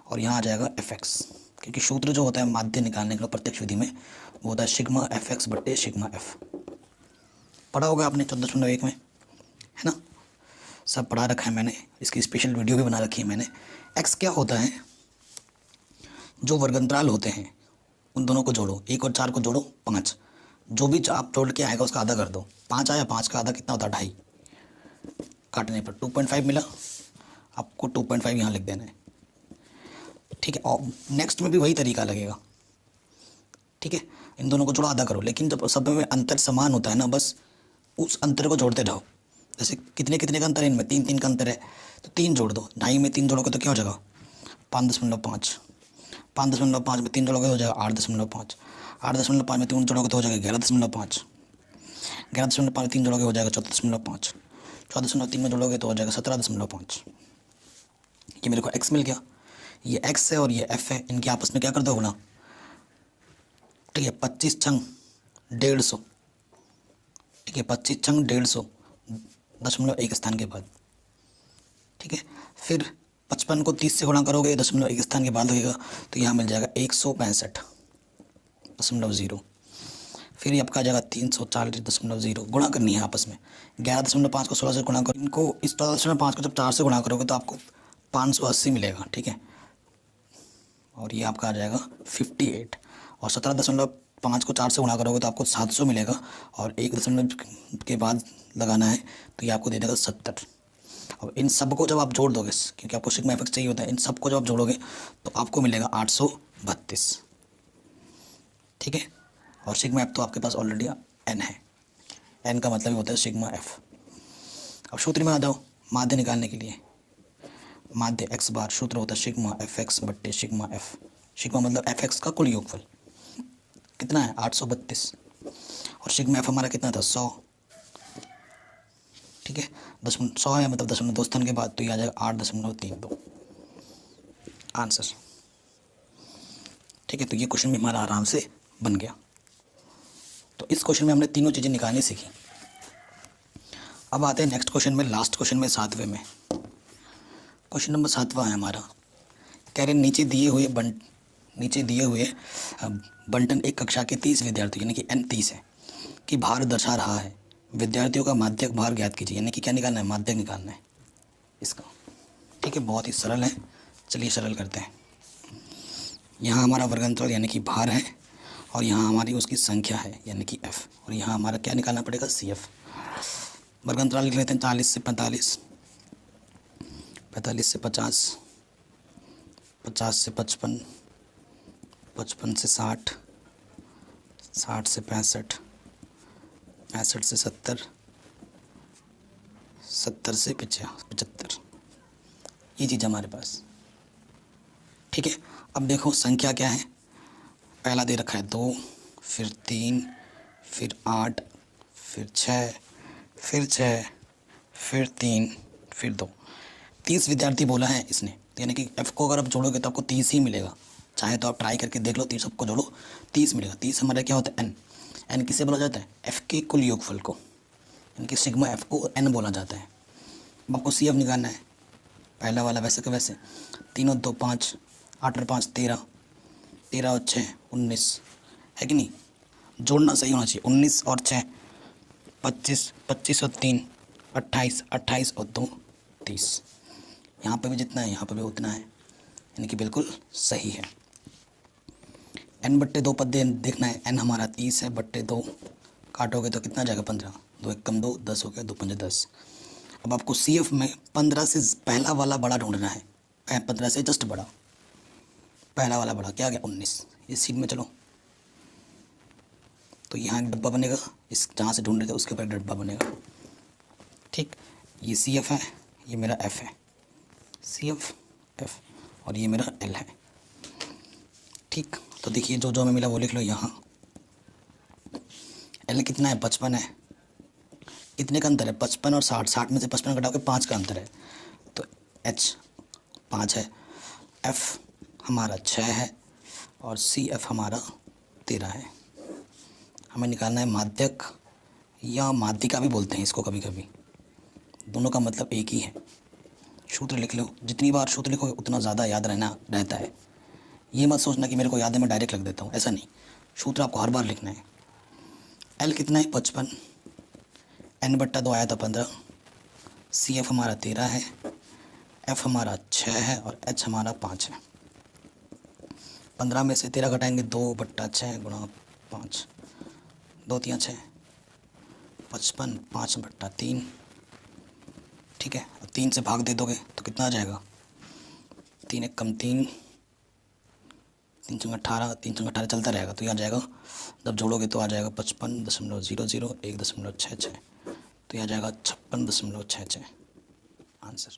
और यहाँ आ जाएगा एफ एक्स, क्योंकि सूत्र जो होता है माध्य निकालने के लिए प्रत्यक्ष विधि में वो होता है सिग्मा एफ एक्स बट्टे सिग्मा एफ। पढ़ा होगा आपने 14.1 में, है ना, सब पढ़ा रखा है मैंने, इसकी स्पेशल वीडियो भी बना रखी है मैंने। एक्स क्या होता है, जो वर्गंतराल होते हैं उन दोनों को जोड़ो, 1 और 4 को जोड़ो 5, जो भी आप जोड़ के आएगा उसका आधा कर दो। 5 आया, 5 का आधा कितना होता है 2.5, काटने पर 2.5 मिला, आपको 2.5 यहाँ लिख देना है, ठीक है। और नेक्स्ट में भी वही तरीका लगेगा, ठीक है, इन दोनों को जोड़ो आधा करो, लेकिन जब सब में अंतर समान होता है ना, बस उस अंतर को जोड़ते जाओ। जैसे कितने कितने का अंतर है इनमें, 3 का अंतर है, तो 3 जोड़ दो, 2.5 में 3 जोड़ोगे तो क्या हो जाएगा 5.5, 5.5 में 3 जोड़ोगे तो हो जाएगा 8.5, 8.5 में 3 जोड़ोगे तो हो जाएगा 11.5, 11.5 में 3 जोड़ोगे हो जाएगा 14.5, 14.3 में जोड़ोगे तो हो जाएगा 17.5। ये मेरे को एक्स मिल गया, ये एक्स है और ये एफ है, इनके आपस में क्या कर दो गुणा, ठीक है। 25 छंग 150, ठीक है, 25 छंग 150, 0.1 स्थान के बाद, ठीक है। फिर 55 को 30 से गुणा करोगे 0.1 स्थान के बाद लगेगा, तो यहाँ मिल जाएगा 165.0। फिर ये आपका आ जाएगा 340.0, गुणा करनी है आपस में, 11.5 को 16 से गुणा करो, इनको इस 14.5 को जब 4 से गुणा करोगे तो आपको 580 मिलेगा, ठीक है। और ये आपका आ जाएगा 58, और 17.5 को 4 से गुणा करोगे तो आपको 700 मिलेगा, और 1 दशमलव के बाद लगाना है तो ये आपको दे देगा 70। और इन सब को जब आप जोड़ दोगे, क्योंकि आपको सिग्मा एफ एक्स चाहिए होता है, इन सब को जब आप जोड़ोगे तो आपको मिलेगा 832, ठीक है। और सिग्मा एफ तो आपके पास ऑलरेडी एन है, एन का मतलब होता है सिग्मा एफ। अब सूत्र में आ जाओ माध्य निकालने के लिए, माध्य एक्स बार सूत्र होता है सिग्मा एफ एक्स बट्टे सिग्मा एफ। सिग्मा मतलब एफ एक्स का कुल योगफल कितना है 832, और सिग्मा एफ हमारा कितना था 100, ठीक है। 100 है मतलब 0.2 स्थान के बाद, तो ये आ जाएगा 8.32 आंसर, ठीक है। तो ये क्वेश्चन भी हमारा आराम से बन गया। तो इस क्वेश्चन में हमने तीनों चीज़ें निकालनी सीखी। अब आते हैं नेक्स्ट क्वेश्चन में, लास्ट क्वेश्चन में 7वें में। क्वेश्चन नंबर 7वां है हमारा, कह रहे नीचे दिए हुए बंटन एक कक्षा के 30 विद्यार्थी यानी कि n 30 है कि भार दर्शा रहा है, विद्यार्थियों का माध्यक भार ज्ञात कीजिए, यानी कि क्या निकालना है, माध्यक निकालना है इसका, ठीक है। बहुत ही सरल है, चलिए सरल करते हैं। यहाँ हमारा वर्गांतराल यानी कि भार है, और यहाँ हमारी उसकी संख्या है यानी कि f, और यहाँ हमारा क्या निकालना पड़ेगा CF। वर्गांतराल लिख लेते हैं 40 से 45, 45 से 50, 50 से 55, 55 से 60, 60 से 65, 65 से 70, 70 से 75, ये चीज़ हमारे पास, ठीक है। अब देखो संख्या क्या है, पहला दे रखा है 2, फिर 3, फिर 8, फिर 6, फिर 6, फिर 3, फिर 2, 30 विद्यार्थी बोला है इसने, यानी कि f को अगर आप जोड़ोगे तो आपको 30 ही मिलेगा। चाहे तो आप ट्राई करके देख लो, 30 सबको जोड़ो 30 मिलेगा। 30 हमारा क्या होता है n, n किसे बोला जाता है, f के कुल योगफल को, यानी कि सिग्मा f को n बोला जाता है। अब आपको CF निकालना है, पहला वाला वैसे का वैसे, 3 और 2 5, 8 और 5 13, 13 और 6 19, है कि नहीं, जोड़ना सही होना चाहिए। 19 और 6 25, 25 और 3 28, 28 और 2 30, यहाँ पे भी जितना है यहाँ पे भी उतना है, यानी कि बिल्कुल सही है। n/2 पद देखना है, n हमारा 30 है, बट्टे 2 काटोगे तो कितना जाएगा 15, 2 1 कम 2 10 हो गया, 2 5 10। अब आपको CF में 15 से पहला वाला बड़ा ढूंढना है, 15 से जस्ट बड़ा, पहला वाला बड़ा क्या आ गया 19, इस सीट में चलो, तो यहाँ एक डब्बा बनेगा, इस जहाँ से ढूंढ रहे थे उसके ऊपर डब्बा बनेगा, ठीक। ये CF है, ये मेरा F है, CF F, और ये मेरा L है, ठीक। तो देखिए जो जो हमें मिला वो लिख लो यहाँ। L कितना है 55 है, कितने का अंतर है 55 और 60, 60 में से 55 घटा के 5 का अंतर है, तो H 5 है, F हमारा 6 है, और CF हमारा 13 है। हमें निकालना है माध्यक या माध्यिका भी बोलते हैं इसको कभी कभी। दोनों का मतलब एक ही है। सूत्र लिख लो, जितनी बार सूत्र लिखो उतना ज़्यादा याद रहता है। ये मत सोचना कि मेरे को याद है मैं डायरेक्ट लिख देता हूँ, ऐसा नहीं। सूत्र आपको हर बार लिखना है। एल कितना है 55, n/2 आया था 15, CF हमारा 13 है, F हमारा 6 है और H हमारा 5 है। 15 में से 13 घटाएंगे 2/6 गुणा 5, 2 3 6, 55, 5/3। ठीक है, 3 से भाग दे दोगे तो कितना आ जाएगा, 3 1 कम 3, 3 × 18, 3 × 18 चलता रहेगा तो ये आ जाएगा, जब जोड़ोगे तो आ जाएगा 55.00 1.66, तो ये आ जाएगा 56.66 आंसर।